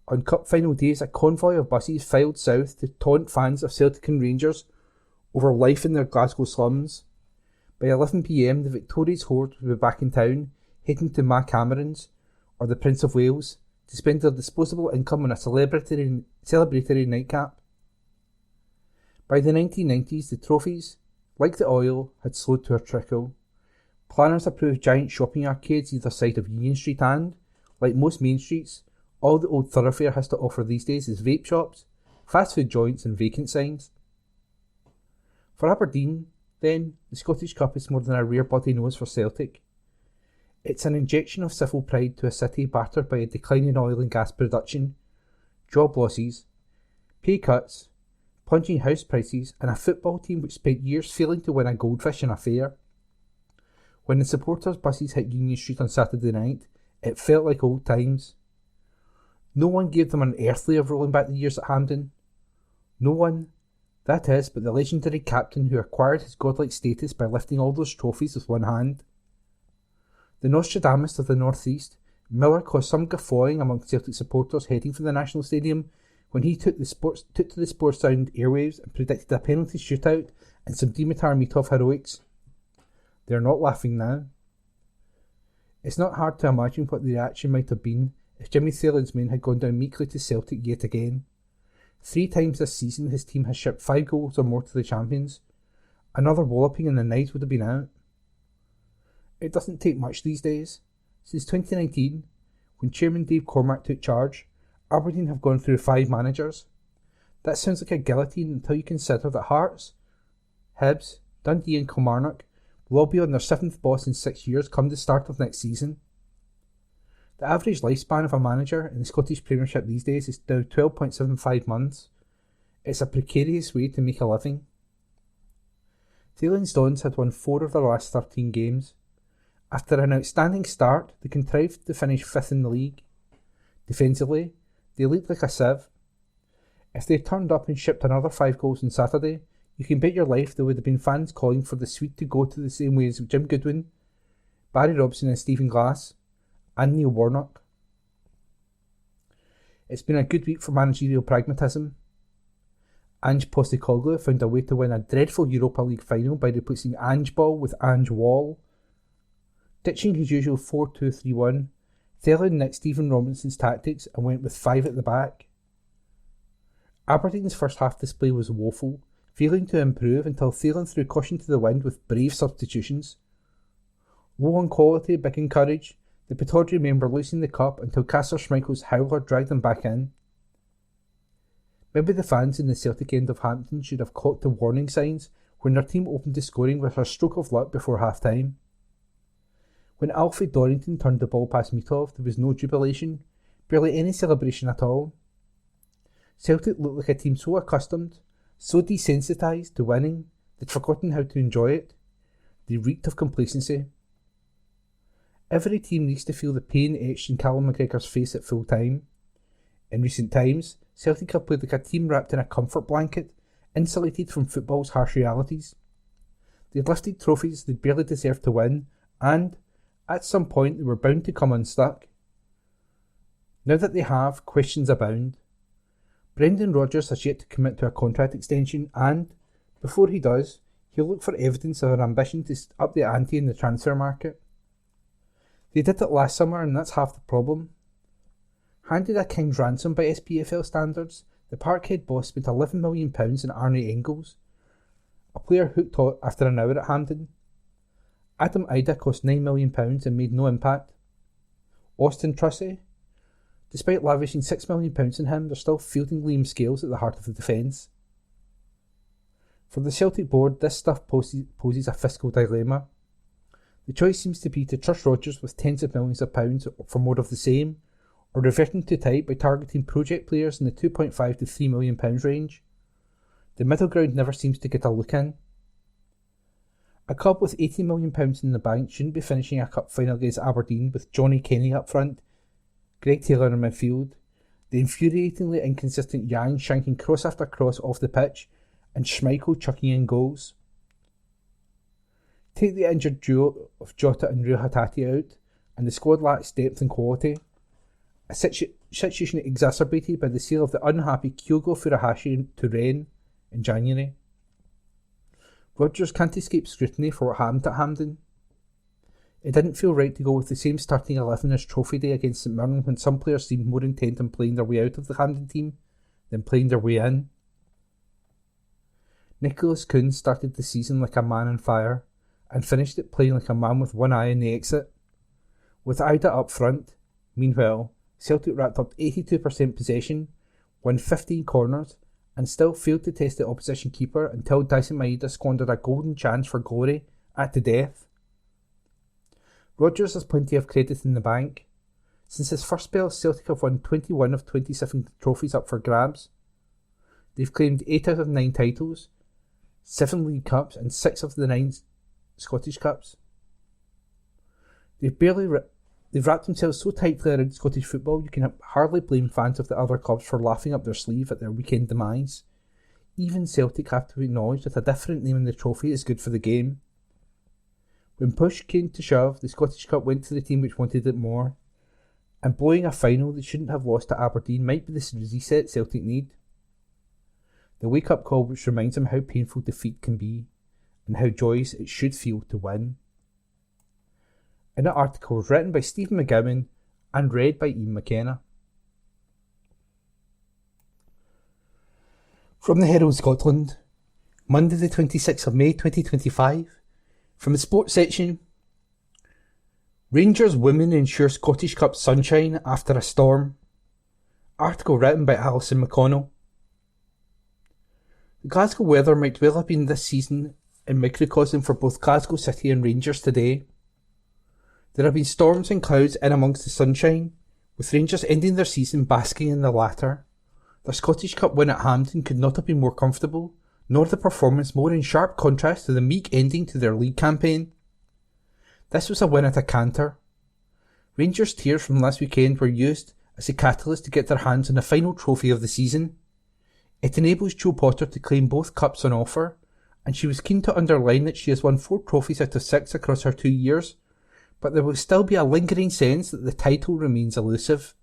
On cup final days, a convoy of buses filed south to taunt fans of Celtic and Rangers over life in their Glasgow slums. By 11 p.m, the victorious horde would be back in town, heading to Ma Cameron's or the Prince of Wales to spend their disposable income on a celebratory nightcap. By the 1990s, the trophies, like the oil, had slowed to a trickle. Planners approved giant shopping arcades either side of Union Street and, like most main streets, all the old thoroughfare has to offer these days is vape shops, fast food joints and vacant signs. For Aberdeen, then, the Scottish Cup is more than a rare bloody nose for Celtic. It's an injection of civil pride to a city battered by a decline in oil and gas production, job losses, pay cuts, plunging house prices, and a football team which spent years failing to win a goldfish in a fair. When the supporters' buses hit Union Street on Saturday night, it felt like old times. No one gave them an earthly of rolling back the years at Hampden. No one, that is, but the legendary captain who acquired his godlike status by lifting all those trophies with one hand. The Nostradamus of the North East, Miller caused some guffawing among Celtic supporters heading for the National Stadium when he took to the Sports Sound airwaves and predicted a penalty shootout and some Dimitar Mitov heroics. They are not laughing now. It's not hard to imagine what the reaction might have been if Jimmy Thielen's men had gone down meekly to Celtic yet again. 3 times this season his team has shipped 5 goals or more to the champions. Another walloping and the knives would have been out. It doesn't take much these days. Since 2019, when Chairman Dave Cormack took charge, Aberdeen have gone through 5 managers. That sounds like a guillotine until you consider that Hearts, Hibs, Dundee and Kilmarnock will all be on their 7th boss in 6 years come the start of next season. The average lifespan of a manager in the Scottish Premiership these days is now 12.75 months. It's a precarious way to make a living. Thielen's Dons had won 4 of their last 13 games. After an outstanding start, they contrived to finish 5th in the league. Defensively, they leaked like a sieve. If they turned up and shipped another 5 goals on Saturday, you can bet your life there would have been fans calling for the Swede to go to the same way as Jim Goodwin, Barry Robson and Stephen Glass, and Neil Warnock. It's been a good week for managerial pragmatism. Ange Postecoglou found a way to win a dreadful Europa League final by replacing Ange Ball with Ange Wall. Ditching his usual 4-2-3-1, Thielen nicked Stephen Robinson's tactics and went with 5 at the back. Aberdeen's first half display was woeful, failing to improve until Thielen threw caution to the wind with brave substitutions. Low on quality, big in courage, the Pittodrie men were losing the cup until Casper Schmeichel's howler dragged them back in. Maybe the fans in the Celtic end of Hampden should have caught the warning signs when their team opened the scoring with a stroke of luck before half-time. When Alfie Dorrington turned the ball past Mitov, there was no jubilation, barely any celebration at all. Celtic looked like a team so accustomed, so desensitised to winning, they'd forgotten how to enjoy it. They reeked of complacency. Every team needs to feel the pain etched in Callum McGregor's face at full time. In recent times, Celtic have played like a team wrapped in a comfort blanket, insulated from football's harsh realities. They'd lifted trophies they'd barely deserved to win, and, at some point, they were bound to come unstuck. Now that they have, questions abound. Brendan Rodgers has yet to commit to a contract extension and, before he does, he'll look for evidence of an ambition to up the ante in the transfer market. They did it last summer and that's half the problem. Handed a king's ransom by SPFL standards, the Parkhead boss spent £11 million on Arne Engels, a player hooked after an hour at Hampden. Adam Ida cost £9 million and made no impact. Austin Trussey, despite lavishing £6 million on him, they're still fielding Liam Scales at the heart of the defence. For the Celtic board, this stuff poses a fiscal dilemma. The choice seems to be to trust Rodgers with tens of millions of pounds for more of the same, or reverting to type by targeting project players in the £2.5 to £3 million range. The middle ground never seems to get a look in. A club with £80 million in the bank shouldn't be finishing a cup final against Aberdeen with Johnny Kenny up front, Greg Taylor in midfield, the infuriatingly inconsistent Yang shanking cross after cross off the pitch, and Schmeichel chucking in goals. Take the injured duo of Jota and Reo Hatate out, and the squad lacks depth and quality, a situation exacerbated by the sale of the unhappy Kyogo Furuhashi to Rennes in January. Rodgers can't escape scrutiny for what happened at Hampden. It didn't feel right to go with the same starting 11 as Trophy Day against St Mirren when some players seemed more intent on playing their way out of the Hampden team than playing their way in. Nicholas Kuhn started the season like a man on fire and finished it playing like a man with one eye in the exit. With Ida up front, meanwhile, Celtic wrapped up 82% possession, won 15 corners and still failed to test the opposition keeper until Dyson Maeda squandered a golden chance for glory at the death. Rodgers has plenty of credit in the bank. Since his first spell, Celtic have won 21 of 27 trophies up for grabs. They've claimed 8 out of 9 titles, 7 League Cups and 6 of the 9 Scottish Cups. They've wrapped themselves so tightly around Scottish football you can hardly blame fans of the other clubs for laughing up their sleeve at their weekend demise. Even Celtic have to acknowledge that a different name in the trophy is good for the game. When push came to shove, the Scottish Cup went to the team which wanted it more, and blowing a final they shouldn't have lost to Aberdeen might be the reset Celtic need. The wake-up call which reminds them how painful defeat can be, and how joyous it should feel to win. In an article written by Stephen McGowan and read by Ian McKenna. From the Herald Scotland, Monday the 26th of May 2025, from the sports section, Rangers women ensure Scottish Cup sunshine after a storm. Article written by Alison McConnell. The Glasgow weather might well have been this season in microcosm for both Glasgow City and Rangers today. There have been storms and clouds in amongst the sunshine, with Rangers ending their season basking in the latter. Their Scottish Cup win at Hampden could not have been more comfortable, nor the performance more in sharp contrast to the meek ending to their league campaign. This was a win at a canter. Rangers' tears from last weekend were used as a catalyst to get their hands on the final trophy of the season. It enables Jo Potter to claim both cups on offer, and she was keen to underline that she has won 4 trophies out of 6 across her 2 years, but there will still be a lingering sense that the title remains elusive.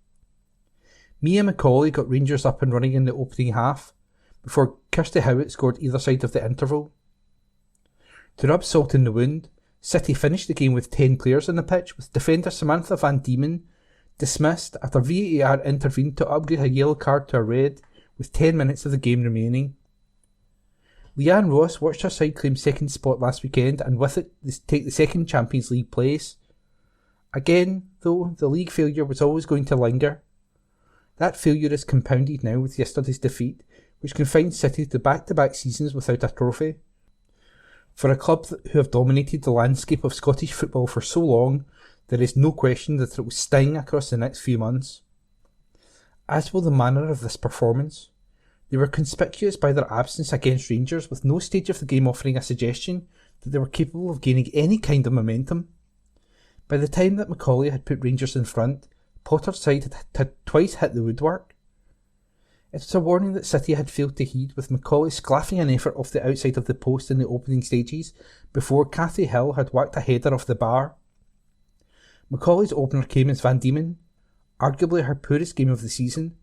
Mia McCauley got Rangers up and running in the opening half, before Kirsty Howat scored either side of the interval. To rub salt in the wound, City finished the game with 10 players on the pitch, with defender Samantha Van Diemen dismissed after VAR intervened to upgrade a yellow card to a red, with 10 minutes of the game remaining. Leanne Ross watched her side claim second spot last weekend and with it take the second Champions League place. Again, though, the league failure was always going to linger. That failure is compounded now with yesterday's defeat, which confined City to back-to-back seasons without a trophy. For a club who have dominated the landscape of Scottish football for so long, there is no question that it will sting across the next few months. As will the manner of this performance. They were conspicuous by their absence against Rangers, with no stage of the game offering a suggestion that they were capable of gaining any kind of momentum. By the time that McCauley had put Rangers in front, Potter's side had twice hit the woodwork. It was a warning that City had failed to heed, with McCauley sclaffing an effort off the outside of the post in the opening stages before Cathy Hill had whacked a header off the bar. McCauley's opener came as Van Diemen, arguably her poorest game of the season,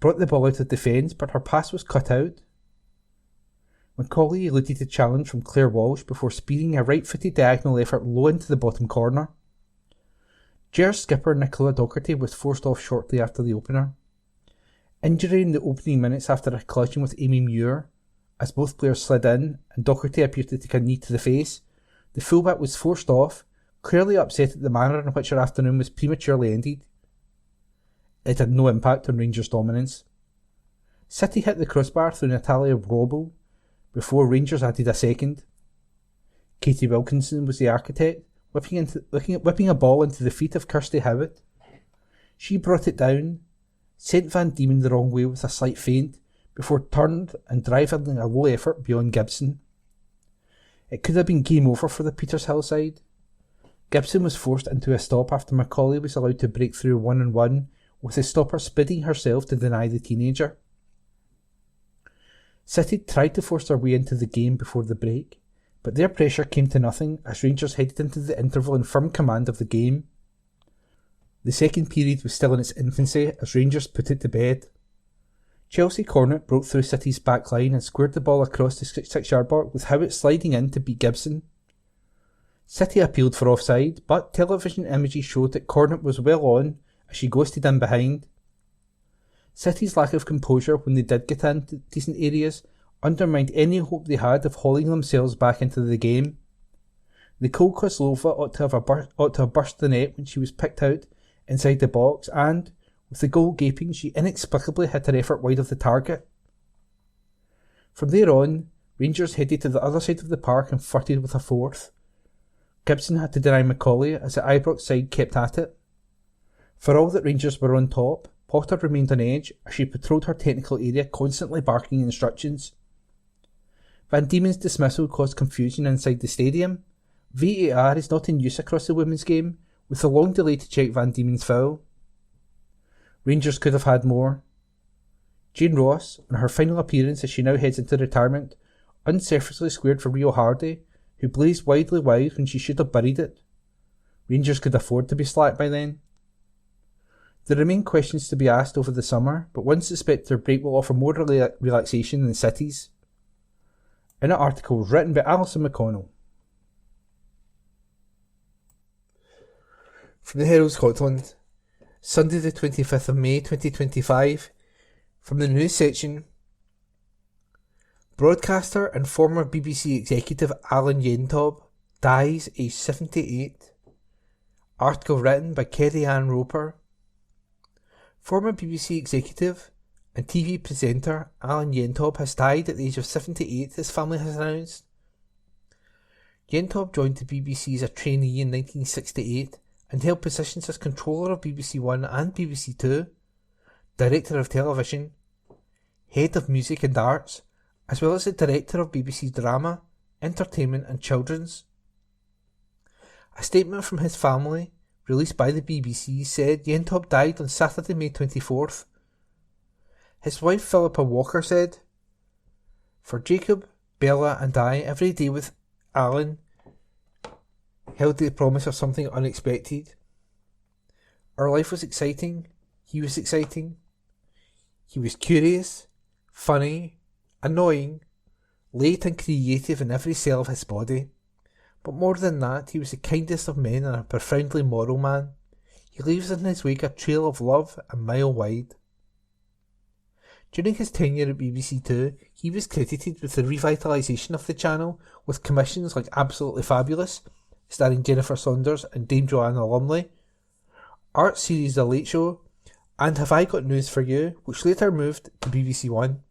brought the ball out of defence, but her pass was cut out. McCauley eluded the challenge from Claire Walsh before speeding a right-footed diagonal effort low into the bottom corner. Gers skipper Nicola Docherty was forced off shortly after the opener. Injury in the opening minutes after a collision with Amy Muir, as both players slid in and Docherty appeared to take a knee to the face. The fullback was forced off, clearly upset at the manner in which her afternoon was prematurely ended. It had no impact on Rangers' dominance. City hit the crossbar through Natalia Robel before Rangers added a second. Katie Wilkinson was the architect, whipping a ball into the feet of Kirsty Howat. She brought it down, sent Van Diemen the wrong way with a slight feint, before turned and driving a low effort beyond Gibson. It could have been game over for the Petershill side. Gibson was forced into a stop after McCauley was allowed to break through 1-on-1, with the stopper speeding herself to deny the teenager. City tried to force their way into the game before the break, but their pressure came to nothing as Rangers headed into the interval in firm command of the game. The second period was still in its infancy as Rangers put it to bed. Chelsea Cornet broke through City's back line and squared the ball across the 6-yard mark, with Howat sliding in to beat Gibson. City appealed for offside, but television images showed that Cornet was well on as she ghosted in behind. City's lack of composure when they did get into decent areas undermined any hope they had of hauling themselves back into the game. Nicole Kozlova ought to have burst the net when she was picked out inside the box, and, with the goal gaping, she inexplicably hit her effort wide of the target. From there on, Rangers headed to the other side of the park and flirted with a fourth. Gibson had to deny Macaulay as the Ibrox side kept at it. For all that Rangers were on top, Potter remained on edge as she patrolled her technical area, constantly barking instructions. Van Diemen's dismissal caused confusion inside the stadium. VAR is not in use across the women's game, with a long delay to check Van Diemen's foul. Rangers could have had more. Jane Ross, on her final appearance as she now heads into retirement, unselfishly squared for Rio Hardy, who blazed widely wide when she should have buried it. Rangers could afford to be slack by then. There remain questions to be asked over the summer, but one suspects their break will offer more relaxation than City's. In an article written by Alison McConnell. From the Herald Scotland, Sunday the 25th of May 2025, from the news section. Broadcaster and former BBC executive Alan Yentob dies aged 78. Article written by Kerry Ann Roper. Former BBC executive and TV presenter Alan Yentob has died at the age of 78, his family has announced. Yentob joined the BBC as a trainee in 1968 and held positions as controller of BBC One and BBC Two, director of television, head of music and arts, as well as the director of BBC Drama, Entertainment and Children's. A statement from his family, released by the BBC, said Yentob died on Saturday, May 24th. His wife Philippa Walker said, "For Jacob, Bella and I, every day with Alan held the promise of something unexpected. Our life was exciting, he was exciting. He was curious, funny, annoying, late and creative in every cell of his body. But more than that, he was the kindest of men and a profoundly moral man. He leaves in his wake a trail of love a mile wide." During his tenure at BBC Two, he was credited with the revitalisation of the channel, with commissions like Absolutely Fabulous, starring Jennifer Saunders and Dame Joanna Lumley, art series The Late Show, and Have I Got News For You, which later moved to BBC One.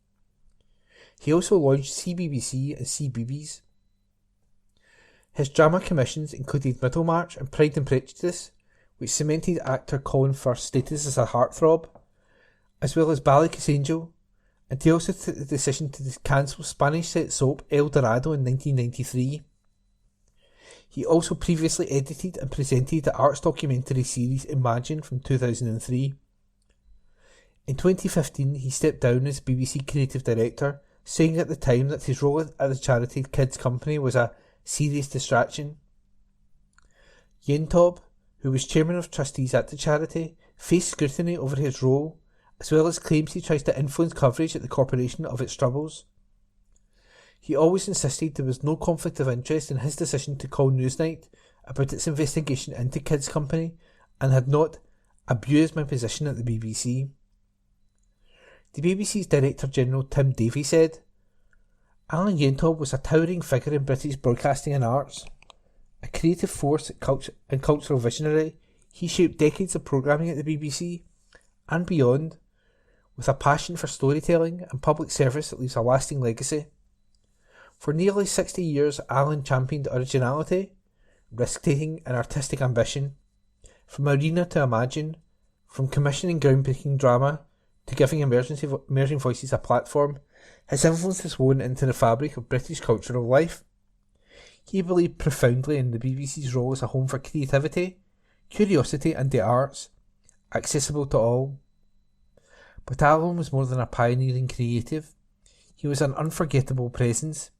He also launched CBBC and CBeebies. His drama commissions included Middlemarch and Pride and Prejudice, which cemented actor Colin Firth's status as a heartthrob, as well as Ballycus Angel, and he also took the decision to cancel Spanish set soap El Dorado in 1993. He also previously edited and presented the arts documentary series Imagine from 2003. In 2015, he stepped down as BBC creative director, saying at the time that his role at the charity Kids Company was a serious distraction. Yentob, who was chairman of trustees at the charity, faced scrutiny over his role, as well as claims he tries to influence coverage at the corporation of its troubles. He always insisted there was no conflict of interest in his decision to call Newsnight about its investigation into Kids Company, and had not abused my position at the BBC. The BBC's Director General Tim Davie said, "Alan Yentob was a towering figure in British broadcasting and arts. A creative force and cultural visionary, he shaped decades of programming at the BBC and beyond, with a passion for storytelling and public service that leaves a lasting legacy. For nearly 60 years, Alan championed originality, risk-taking and artistic ambition. From Arena to Imagine, from commissioning groundbreaking drama to giving emerging voices a platform, his influence is woven into the fabric of British cultural life. He believed profoundly in the BBC's role as a home for creativity, curiosity and the arts, accessible to all. But Alan was more than a pioneering creative. He was an unforgettable presence.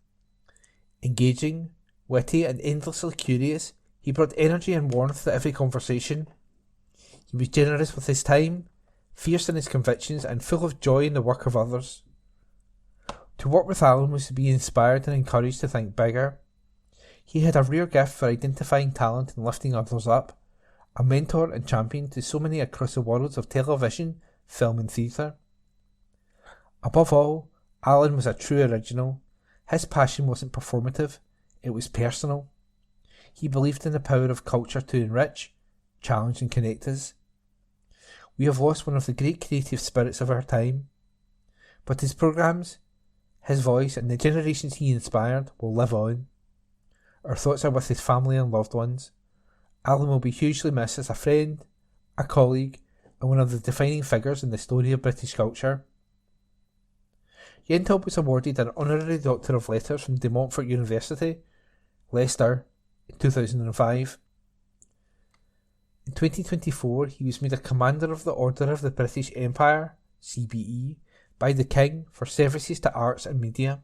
Engaging, witty and endlessly curious, he brought energy and warmth to every conversation. He was generous with his time, fierce in his convictions and full of joy in the work of others. To work with Alan was to be inspired and encouraged to think bigger. He had a rare gift for identifying talent and lifting others up, a mentor and champion to so many across the worlds of television, film and theatre. Above all, Alan was a true original. His passion wasn't performative, it was personal. He believed in the power of culture to enrich, challenge and connect us. We have lost one of the great creative spirits of our time, but his programmes, His voice and the generations he inspired will live on. Our thoughts are with his family and loved ones. Alan will be hugely missed as a friend, a colleague, and one of the defining figures in the story of British culture. Yentl was awarded an honorary Doctor of Letters from De Montfort University, Leicester, in 2005. In 2024, he was made a Commander of the Order of the British Empire, CBE, by the King for services to arts and media.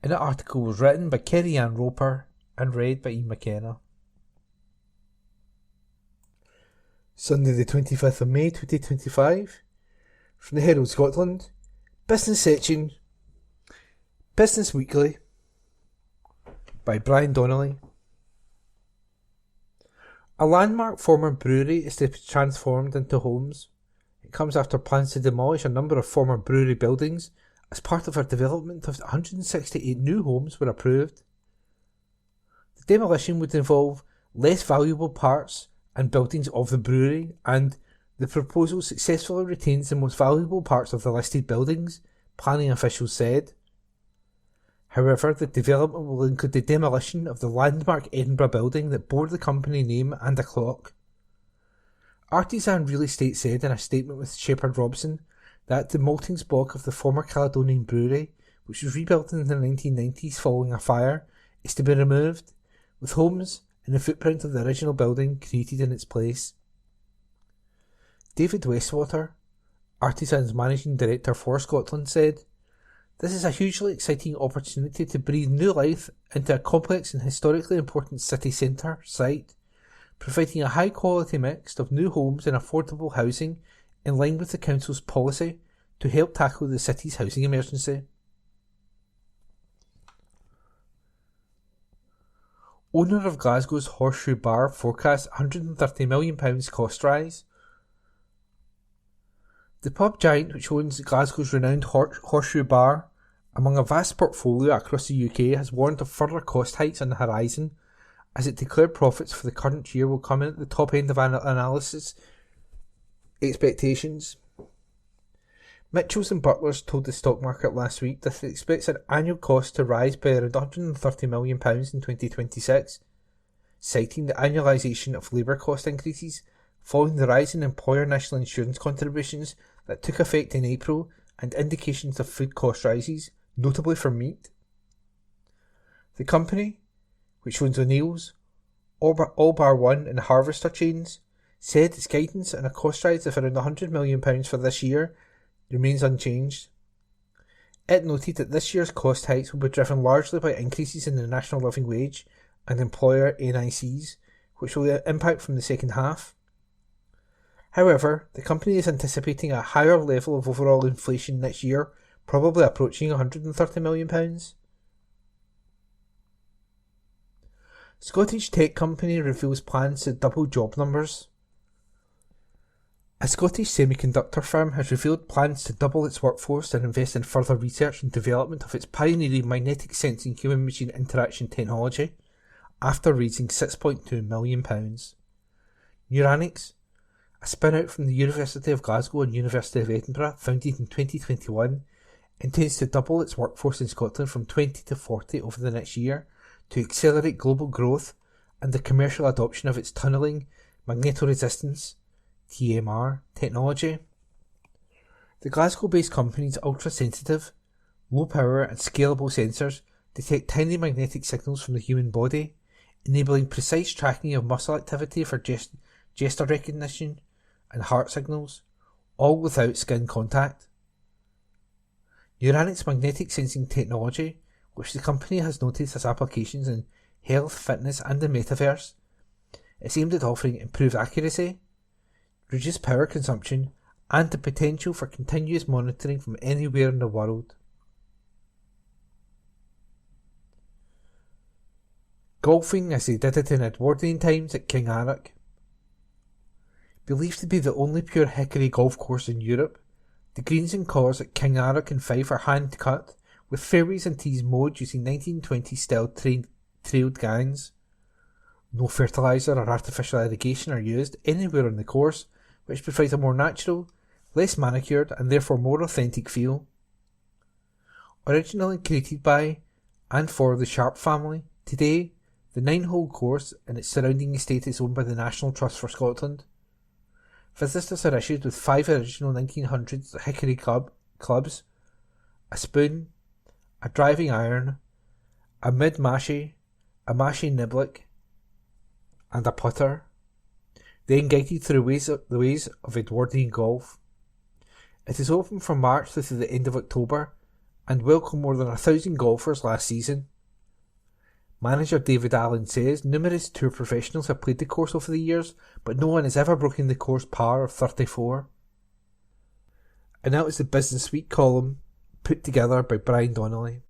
An article was written by Kerry Ann Roper and read by Ian McKenna. Sunday the 25th of May 2025, from the Herald Scotland, Business Section, Business Weekly, by Brian Donnelly. A landmark former brewery is to be transformed into homes. It comes after plans to demolish a number of former brewery buildings as part of a development of 168 new homes were approved. The demolition would involve less valuable parts and buildings of the brewery, and the proposal successfully retains the most valuable parts of the listed buildings, planning officials said. However, the development will include the demolition of the landmark Edinburgh building that bore the company name and a clock. Artisan Real Estate said in a statement with Shepherd Robson that the maltings block of the former Caledonian Brewery, which was rebuilt in the 1990s following a fire, is to be removed, with homes and the footprint of the original building created in its place. David Westwater, Artisan's managing director for Scotland, said, "This is a hugely exciting opportunity to breathe new life into a complex and historically important city centre site, providing a high quality mix of new homes and affordable housing in line with the Council's policy to help tackle the city's housing emergency." Owner of Glasgow's Horseshoe Bar forecasts £130 million cost rise. The pub giant, which owns Glasgow's renowned Horseshoe Bar, among a vast portfolio across the UK, has warned of further cost hikes on the horizon, as it declared profits for the current year will come in at the top end of analysis expectations. Mitchells and Butlers told the stock market last week that it expects an annual cost to rise by around £130 million in 2026, citing the annualisation of labour cost increases following the rise in employer national insurance contributions that took effect in April and indications of food cost rises, notably for meat. The company, which owns O'Neill's, All Bar One and Harvester chains, said its guidance on a cost rise of around £100 million for this year remains unchanged. It noted that this year's cost hikes will be driven largely by increases in the national living wage and employer NICs, which will impact from the second half. However, the company is anticipating a higher level of overall inflation next year, probably approaching £130 million. Scottish tech company reveals plans to double job numbers. A Scottish semiconductor firm has revealed plans to double its workforce and invest in further research and development of its pioneering magnetic sensing human-machine interaction technology, after raising £6.2 million. Neuranics, a spin-out from the University of Glasgow and University of Edinburgh, founded in 2021, intends to double its workforce in Scotland from 20 to 40 over the next year to accelerate global growth and the commercial adoption of its tunnelling magnetoresistance TMR technology. The Glasgow-based company's ultra-sensitive, low-power and scalable sensors detect tiny magnetic signals from the human body, enabling precise tracking of muscle activity for gesture recognition and heart signals, all without skin contact. Neuranics magnetic sensing technology, which the company has noted has applications in health, fitness and the metaverse, is aimed at offering improved accuracy, reduced power consumption, and the potential for continuous monitoring from anywhere in the world. Golfing as they did it in Edwardian times at King Arroch. Believed to be the only pure hickory golf course in Europe, the greens and cors at King Arroch in Fife are hand cut, with fairways and tees mowed using 1920s style trailed gangs. No fertiliser or artificial irrigation are used anywhere on the course, which provides a more natural, less manicured and therefore more authentic feel. Originally created by and for the Sharp family, today the 9-hole course and its surrounding estate is owned by the National Trust for Scotland. Visitors are issued with 5 original 1900s hickory clubs, a spoon, a driving iron, a mid-mashie, a mashie niblick, and a putter, then guided through the ways of Edwardian golf. It is open from March through to the end of October and welcomed more than 1,000 golfers last season. Manager David Allen says numerous tour professionals have played the course over the years, but no one has ever broken the course par of 34. And that was the Business Week column put together by Brian Donnelly.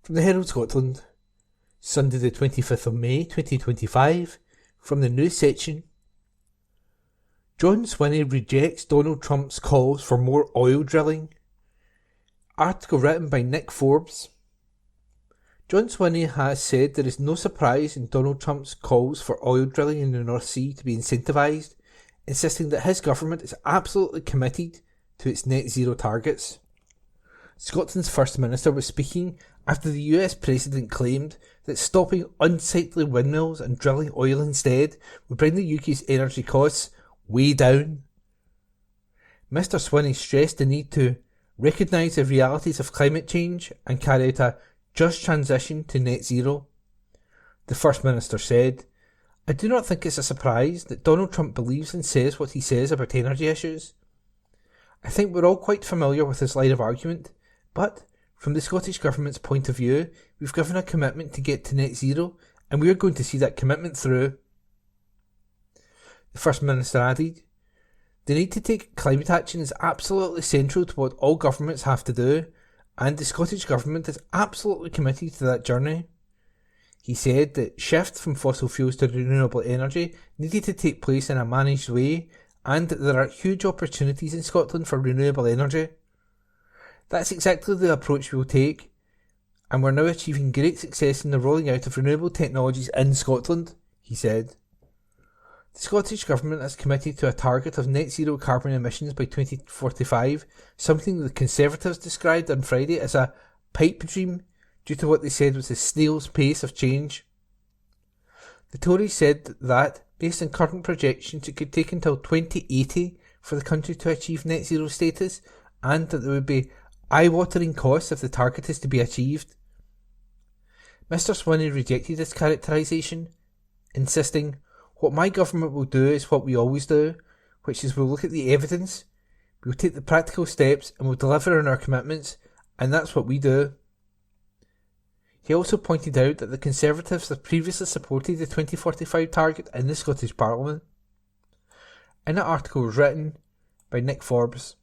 From the Herald Scotland, Sunday the 25th of May 2025, from the news section. John Swinney rejects Donald Trump's calls for more oil drilling. Article written by Nick Forbes. John Swinney has said there is no surprise in Donald Trump's calls for oil drilling in the North Sea to be incentivised, insisting that his government is absolutely committed to its net zero targets. Scotland's First Minister was speaking after the US President claimed that stopping unsightly windmills and drilling oil instead would bring the UK's energy costs way down. Mr Swinney stressed the need to recognise the realities of climate change and carry out a just transition to net zero. The First Minister said, "I do not think it's a surprise that Donald Trump believes and says what he says about energy issues. I think we're all quite familiar with his line of argument, but from the Scottish Government's point of view, we've given a commitment to get to net zero, and we are going to see that commitment through." The First Minister added, "The need to take climate action is absolutely central to what all governments have to do, and the Scottish Government is absolutely committed to that journey." He said that shift from fossil fuels to renewable energy needed to take place in a managed way, and that there are huge opportunities in Scotland for renewable energy. "That's exactly the approach we will take, and we're now achieving great success in the rolling out of renewable technologies in Scotland," he said. The Scottish Government has committed to a target of net zero carbon emissions by 2045, something the Conservatives described on Friday as a pipe dream due to what they said was the snail's pace of change. The Tories said that, based on current projections, it could take until 2080 for the country to achieve net zero status, and that there would be eye-watering costs if the target is to be achieved. Mr Swinney rejected this characterisation, insisting, "What my government will do is what we always do, which is we'll look at the evidence, we'll take the practical steps, and we'll deliver on our commitments, and that's what we do." He also pointed out that the Conservatives have previously supported the 2045 target in the Scottish Parliament. And that article was written by Nick Forbes.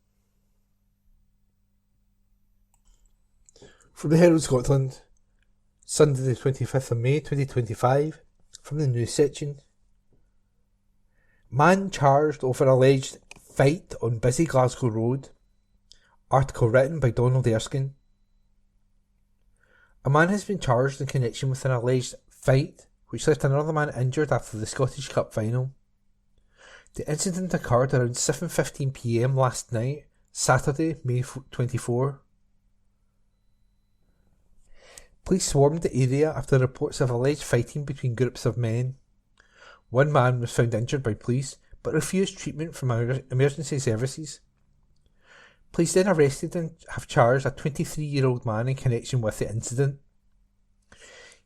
From the Herald Scotland, Sunday the 25th of May 2025, from the news section. Man charged over alleged fight on busy Glasgow road. Article written by Donald Erskine. A man has been charged in connection with an alleged fight which left another man injured after the Scottish Cup final. The incident occurred around 7:15 p.m. last night, Saturday, May 24. Police swarmed the area after reports of alleged fighting between groups of men. One man was found injured by police, but refused treatment from emergency services. Police then arrested and have charged a 23-year-old man in connection with the incident.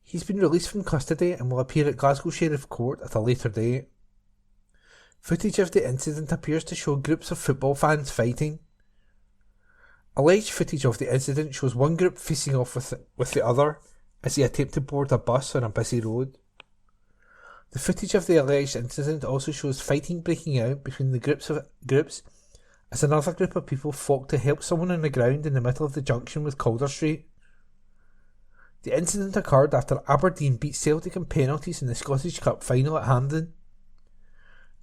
He's been released from custody and will appear at Glasgow Sheriff Court at a later date. Footage of the incident appears to show groups of football fans fighting. Alleged footage of the incident shows one group facing off with the other as they attempt to board a bus on a busy road. The footage of the alleged incident also shows fighting breaking out between the groups as another group of people fought to help someone on the ground in the middle of the junction with Calder Street. The incident occurred after Aberdeen beat Celtic in penalties in the Scottish Cup final at Hampden.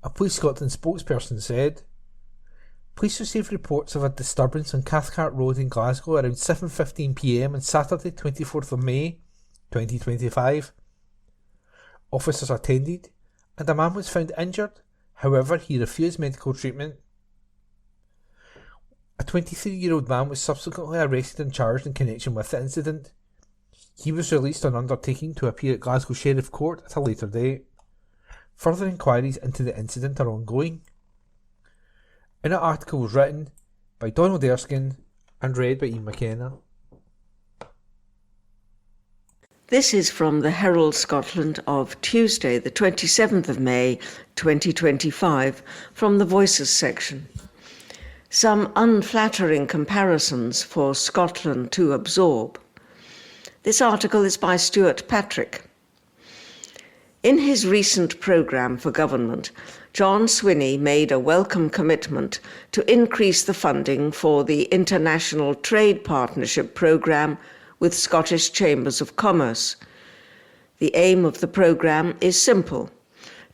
A Police Scotland spokesperson said, "Police received reports of a disturbance on Cathcart Road in Glasgow around 7:15 p.m. on Saturday 24th of May 2025. Officers attended, and a man was found injured. However, he refused medical treatment. A 23-year-old man was subsequently arrested and charged in connection with the incident. He was released on undertaking to appear at Glasgow Sheriff Court at a later date. Further inquiries into the incident are ongoing. An article was written by Donald Erskine and read by Ian McKenna. This is from the Herald Scotland of Tuesday, the 27th of May, 2025, from the Voices section. Some unflattering comparisons for Scotland to absorb. This article is by Stuart Patrick. In his recent programme for government, John Swinney made a welcome commitment to increase the funding for the International Trade Partnership Programme with Scottish Chambers of Commerce. The aim of the programme is simple: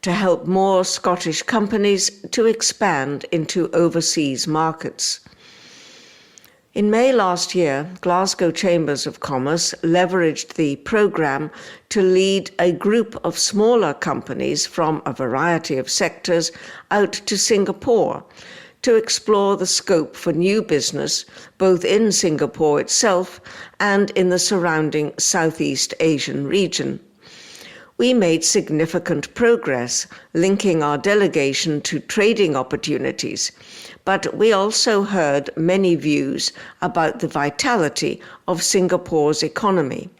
to help more Scottish companies to expand into overseas markets. In May last year, Glasgow Chambers of Commerce leveraged the programme to lead a group of smaller companies from a variety of sectors out to Singapore to explore the scope for new business both in Singapore itself and in the surrounding Southeast Asian region. We made significant progress linking our delegation to trading opportunities, but we also heard many views about the vitality of Singapore's economy.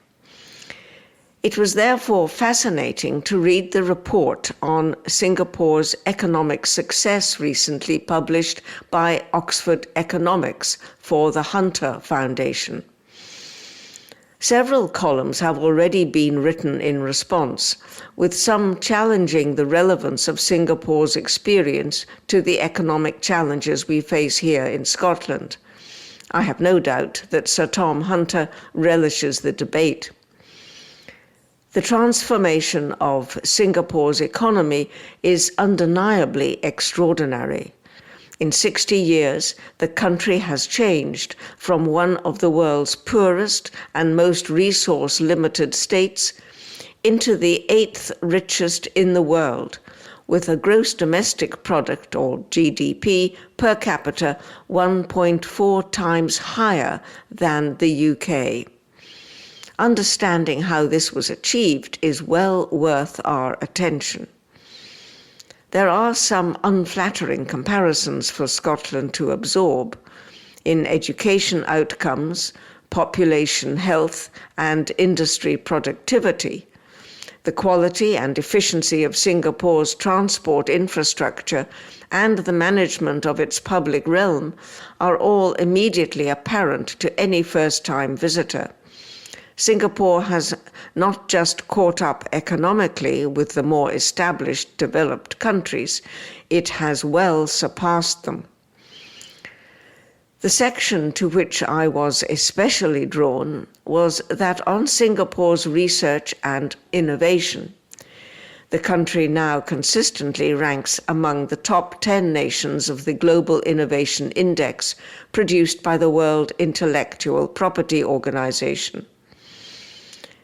It was therefore fascinating to read the report on Singapore's economic success recently published by Oxford Economics for the Hunter Foundation. Several columns have already been written in response, with some challenging the relevance of Singapore's experience to the economic challenges we face here in Scotland. I have no doubt that Sir Tom Hunter relishes the debate. The transformation of Singapore's economy is undeniably extraordinary. In 60 years, the country has changed from one of the world's poorest and most resource-limited states into the 8th richest in the world, with a gross domestic product, or GDP, per capita 1.4 times higher than the UK. Understanding how this was achieved is well worth our attention. There are some unflattering comparisons for Scotland to absorb in education outcomes, population health, and industry productivity. The quality and efficiency of Singapore's transport infrastructure and the management of its public realm are all immediately apparent to any first-time visitor. Singapore has not just caught up economically with the more established developed countries, it has well surpassed them. The section to which I was especially drawn was that on Singapore's research and innovation. The country now consistently ranks among the top 10 nations of the Global Innovation Index produced by the World Intellectual Property Organization.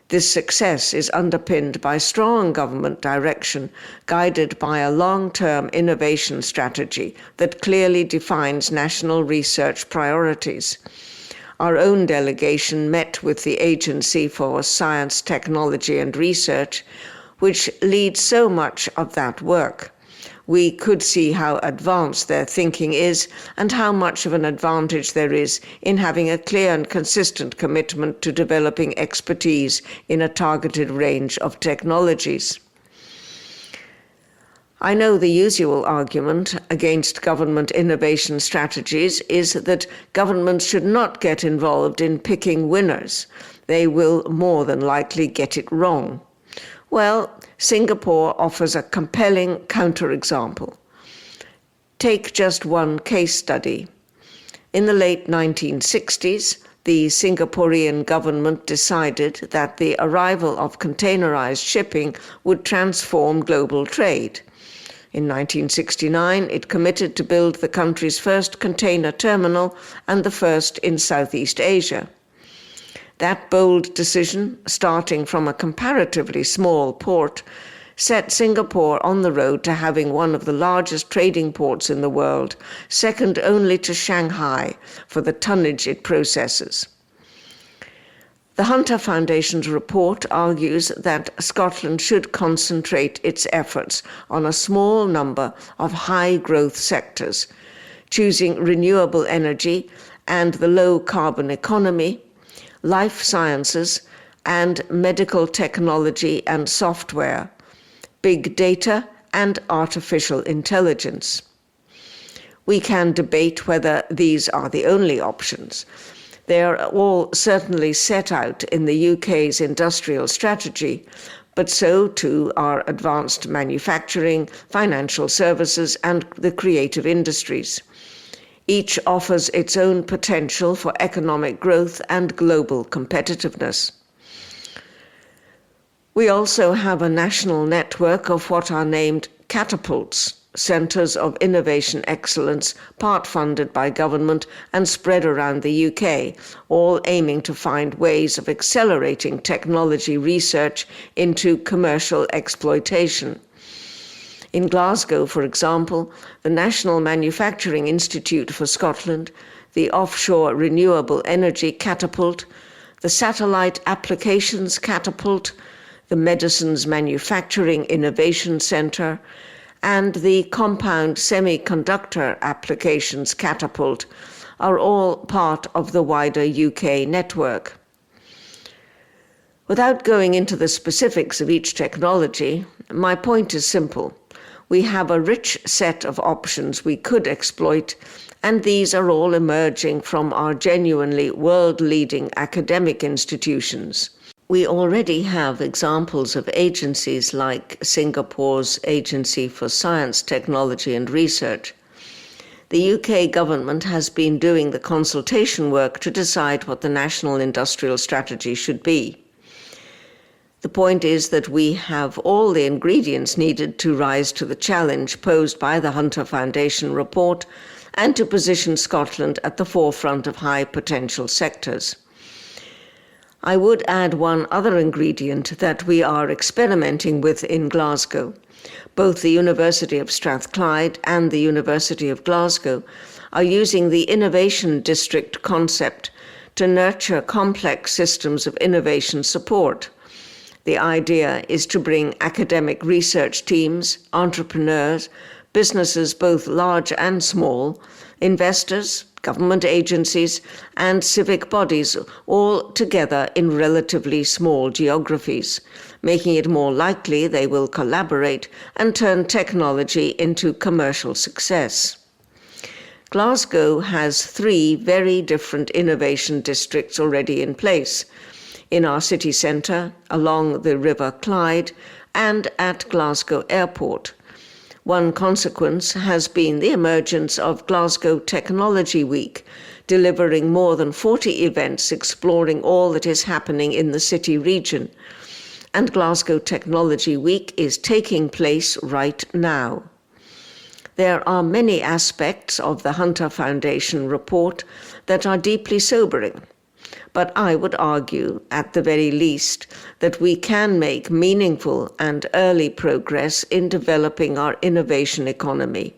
This success is underpinned by strong government direction, guided by a long-term innovation strategy that clearly defines national research priorities. Our own delegation met with the Agency for Science, Technology and Research, which leads so much of that work. We could see how advanced their thinking is and how much of an advantage there is in having a clear and consistent commitment to developing expertise in a targeted range of technologies. I know the usual argument against government innovation strategies is that governments should not get involved in picking winners. They will more than likely get it wrong. Well, Singapore offers a compelling counterexample. Take just one case study. In the late 1960s, the Singaporean government decided that the arrival of containerized shipping would transform global trade. In 1969, it committed to build the country's first container terminal and the first in Southeast Asia. That bold decision, starting from a comparatively small port, set Singapore on the road to having one of the largest trading ports in the world, second only to Shanghai for the tonnage it processes. The Hunter Foundation's report argues that Scotland should concentrate its efforts on a small number of high-growth sectors, choosing renewable energy and the low-carbon economy, life sciences, and medical technology and software, big data, and artificial intelligence. We can debate whether these are the only options. They are all certainly set out in the UK's industrial strategy, but so too are advanced manufacturing, financial services, and the creative industries. Each offers its own potential for economic growth and global competitiveness. We also have a national network of what are named catapults, centres of innovation excellence, part funded by government and spread around the UK, all aiming to find ways of accelerating technology research into commercial exploitation. In Glasgow, for example, the National Manufacturing Institute for Scotland, the Offshore Renewable Energy Catapult, the Satellite Applications Catapult, the Medicines Manufacturing Innovation Centre, and the Compound Semiconductor Applications Catapult are all part of the wider UK network. Without going into the specifics of each technology, my point is simple. We have a rich set of options we could exploit, and these are all emerging from our genuinely world-leading academic institutions. We already have examples of agencies like Singapore's Agency for Science, Technology and Research. The UK government has been doing the consultation work to decide what the national industrial strategy should be. The point is that we have all the ingredients needed to rise to the challenge posed by the Hunter Foundation report and to position Scotland at the forefront of high potential sectors. I would add one other ingredient that we are experimenting with in Glasgow. Both the University of Strathclyde and the University of Glasgow are using the Innovation District concept to nurture complex systems of innovation support. The idea is to bring academic research teams, entrepreneurs, businesses both large and small, investors, government agencies, and civic bodies all together in relatively small geographies, making it more likely they will collaborate and turn technology into commercial success. Glasgow has 3 very different innovation districts already in place, in our city centre, along the River Clyde, and at Glasgow Airport. One consequence has been the emergence of Glasgow Technology Week, delivering more than 40 events exploring all that is happening in the city region. And Glasgow Technology Week is taking place right now. There are many aspects of the Hunter Foundation report that are deeply sobering. But I would argue, at the very least, that we can make meaningful and early progress in developing our innovation economy.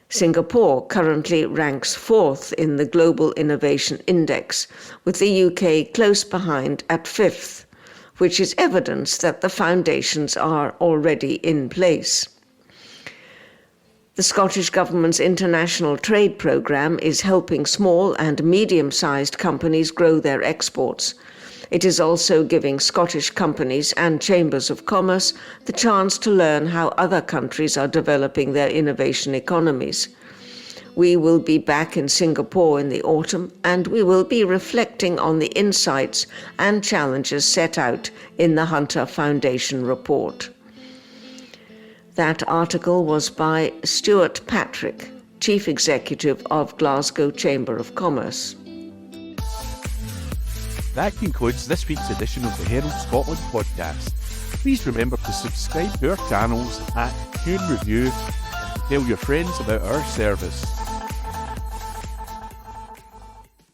Singapore currently ranks 4th in the Global Innovation Index, with the UK close behind at 5th, which is evidence that the foundations are already in place. The Scottish Government's International Trade Programme is helping small and medium-sized companies grow their exports. It is also giving Scottish companies and chambers of commerce the chance to learn how other countries are developing their innovation economies. We will be back in Singapore in the autumn, and we will be reflecting on the insights and challenges set out in the Hunter Foundation report. That article was by Stuart Patrick, Chief Executive of Glasgow Chamber of Commerce. That concludes this week's edition of the Herald Scotland podcast. Please remember to subscribe to our channels, Tune Review, and tell your friends about our service.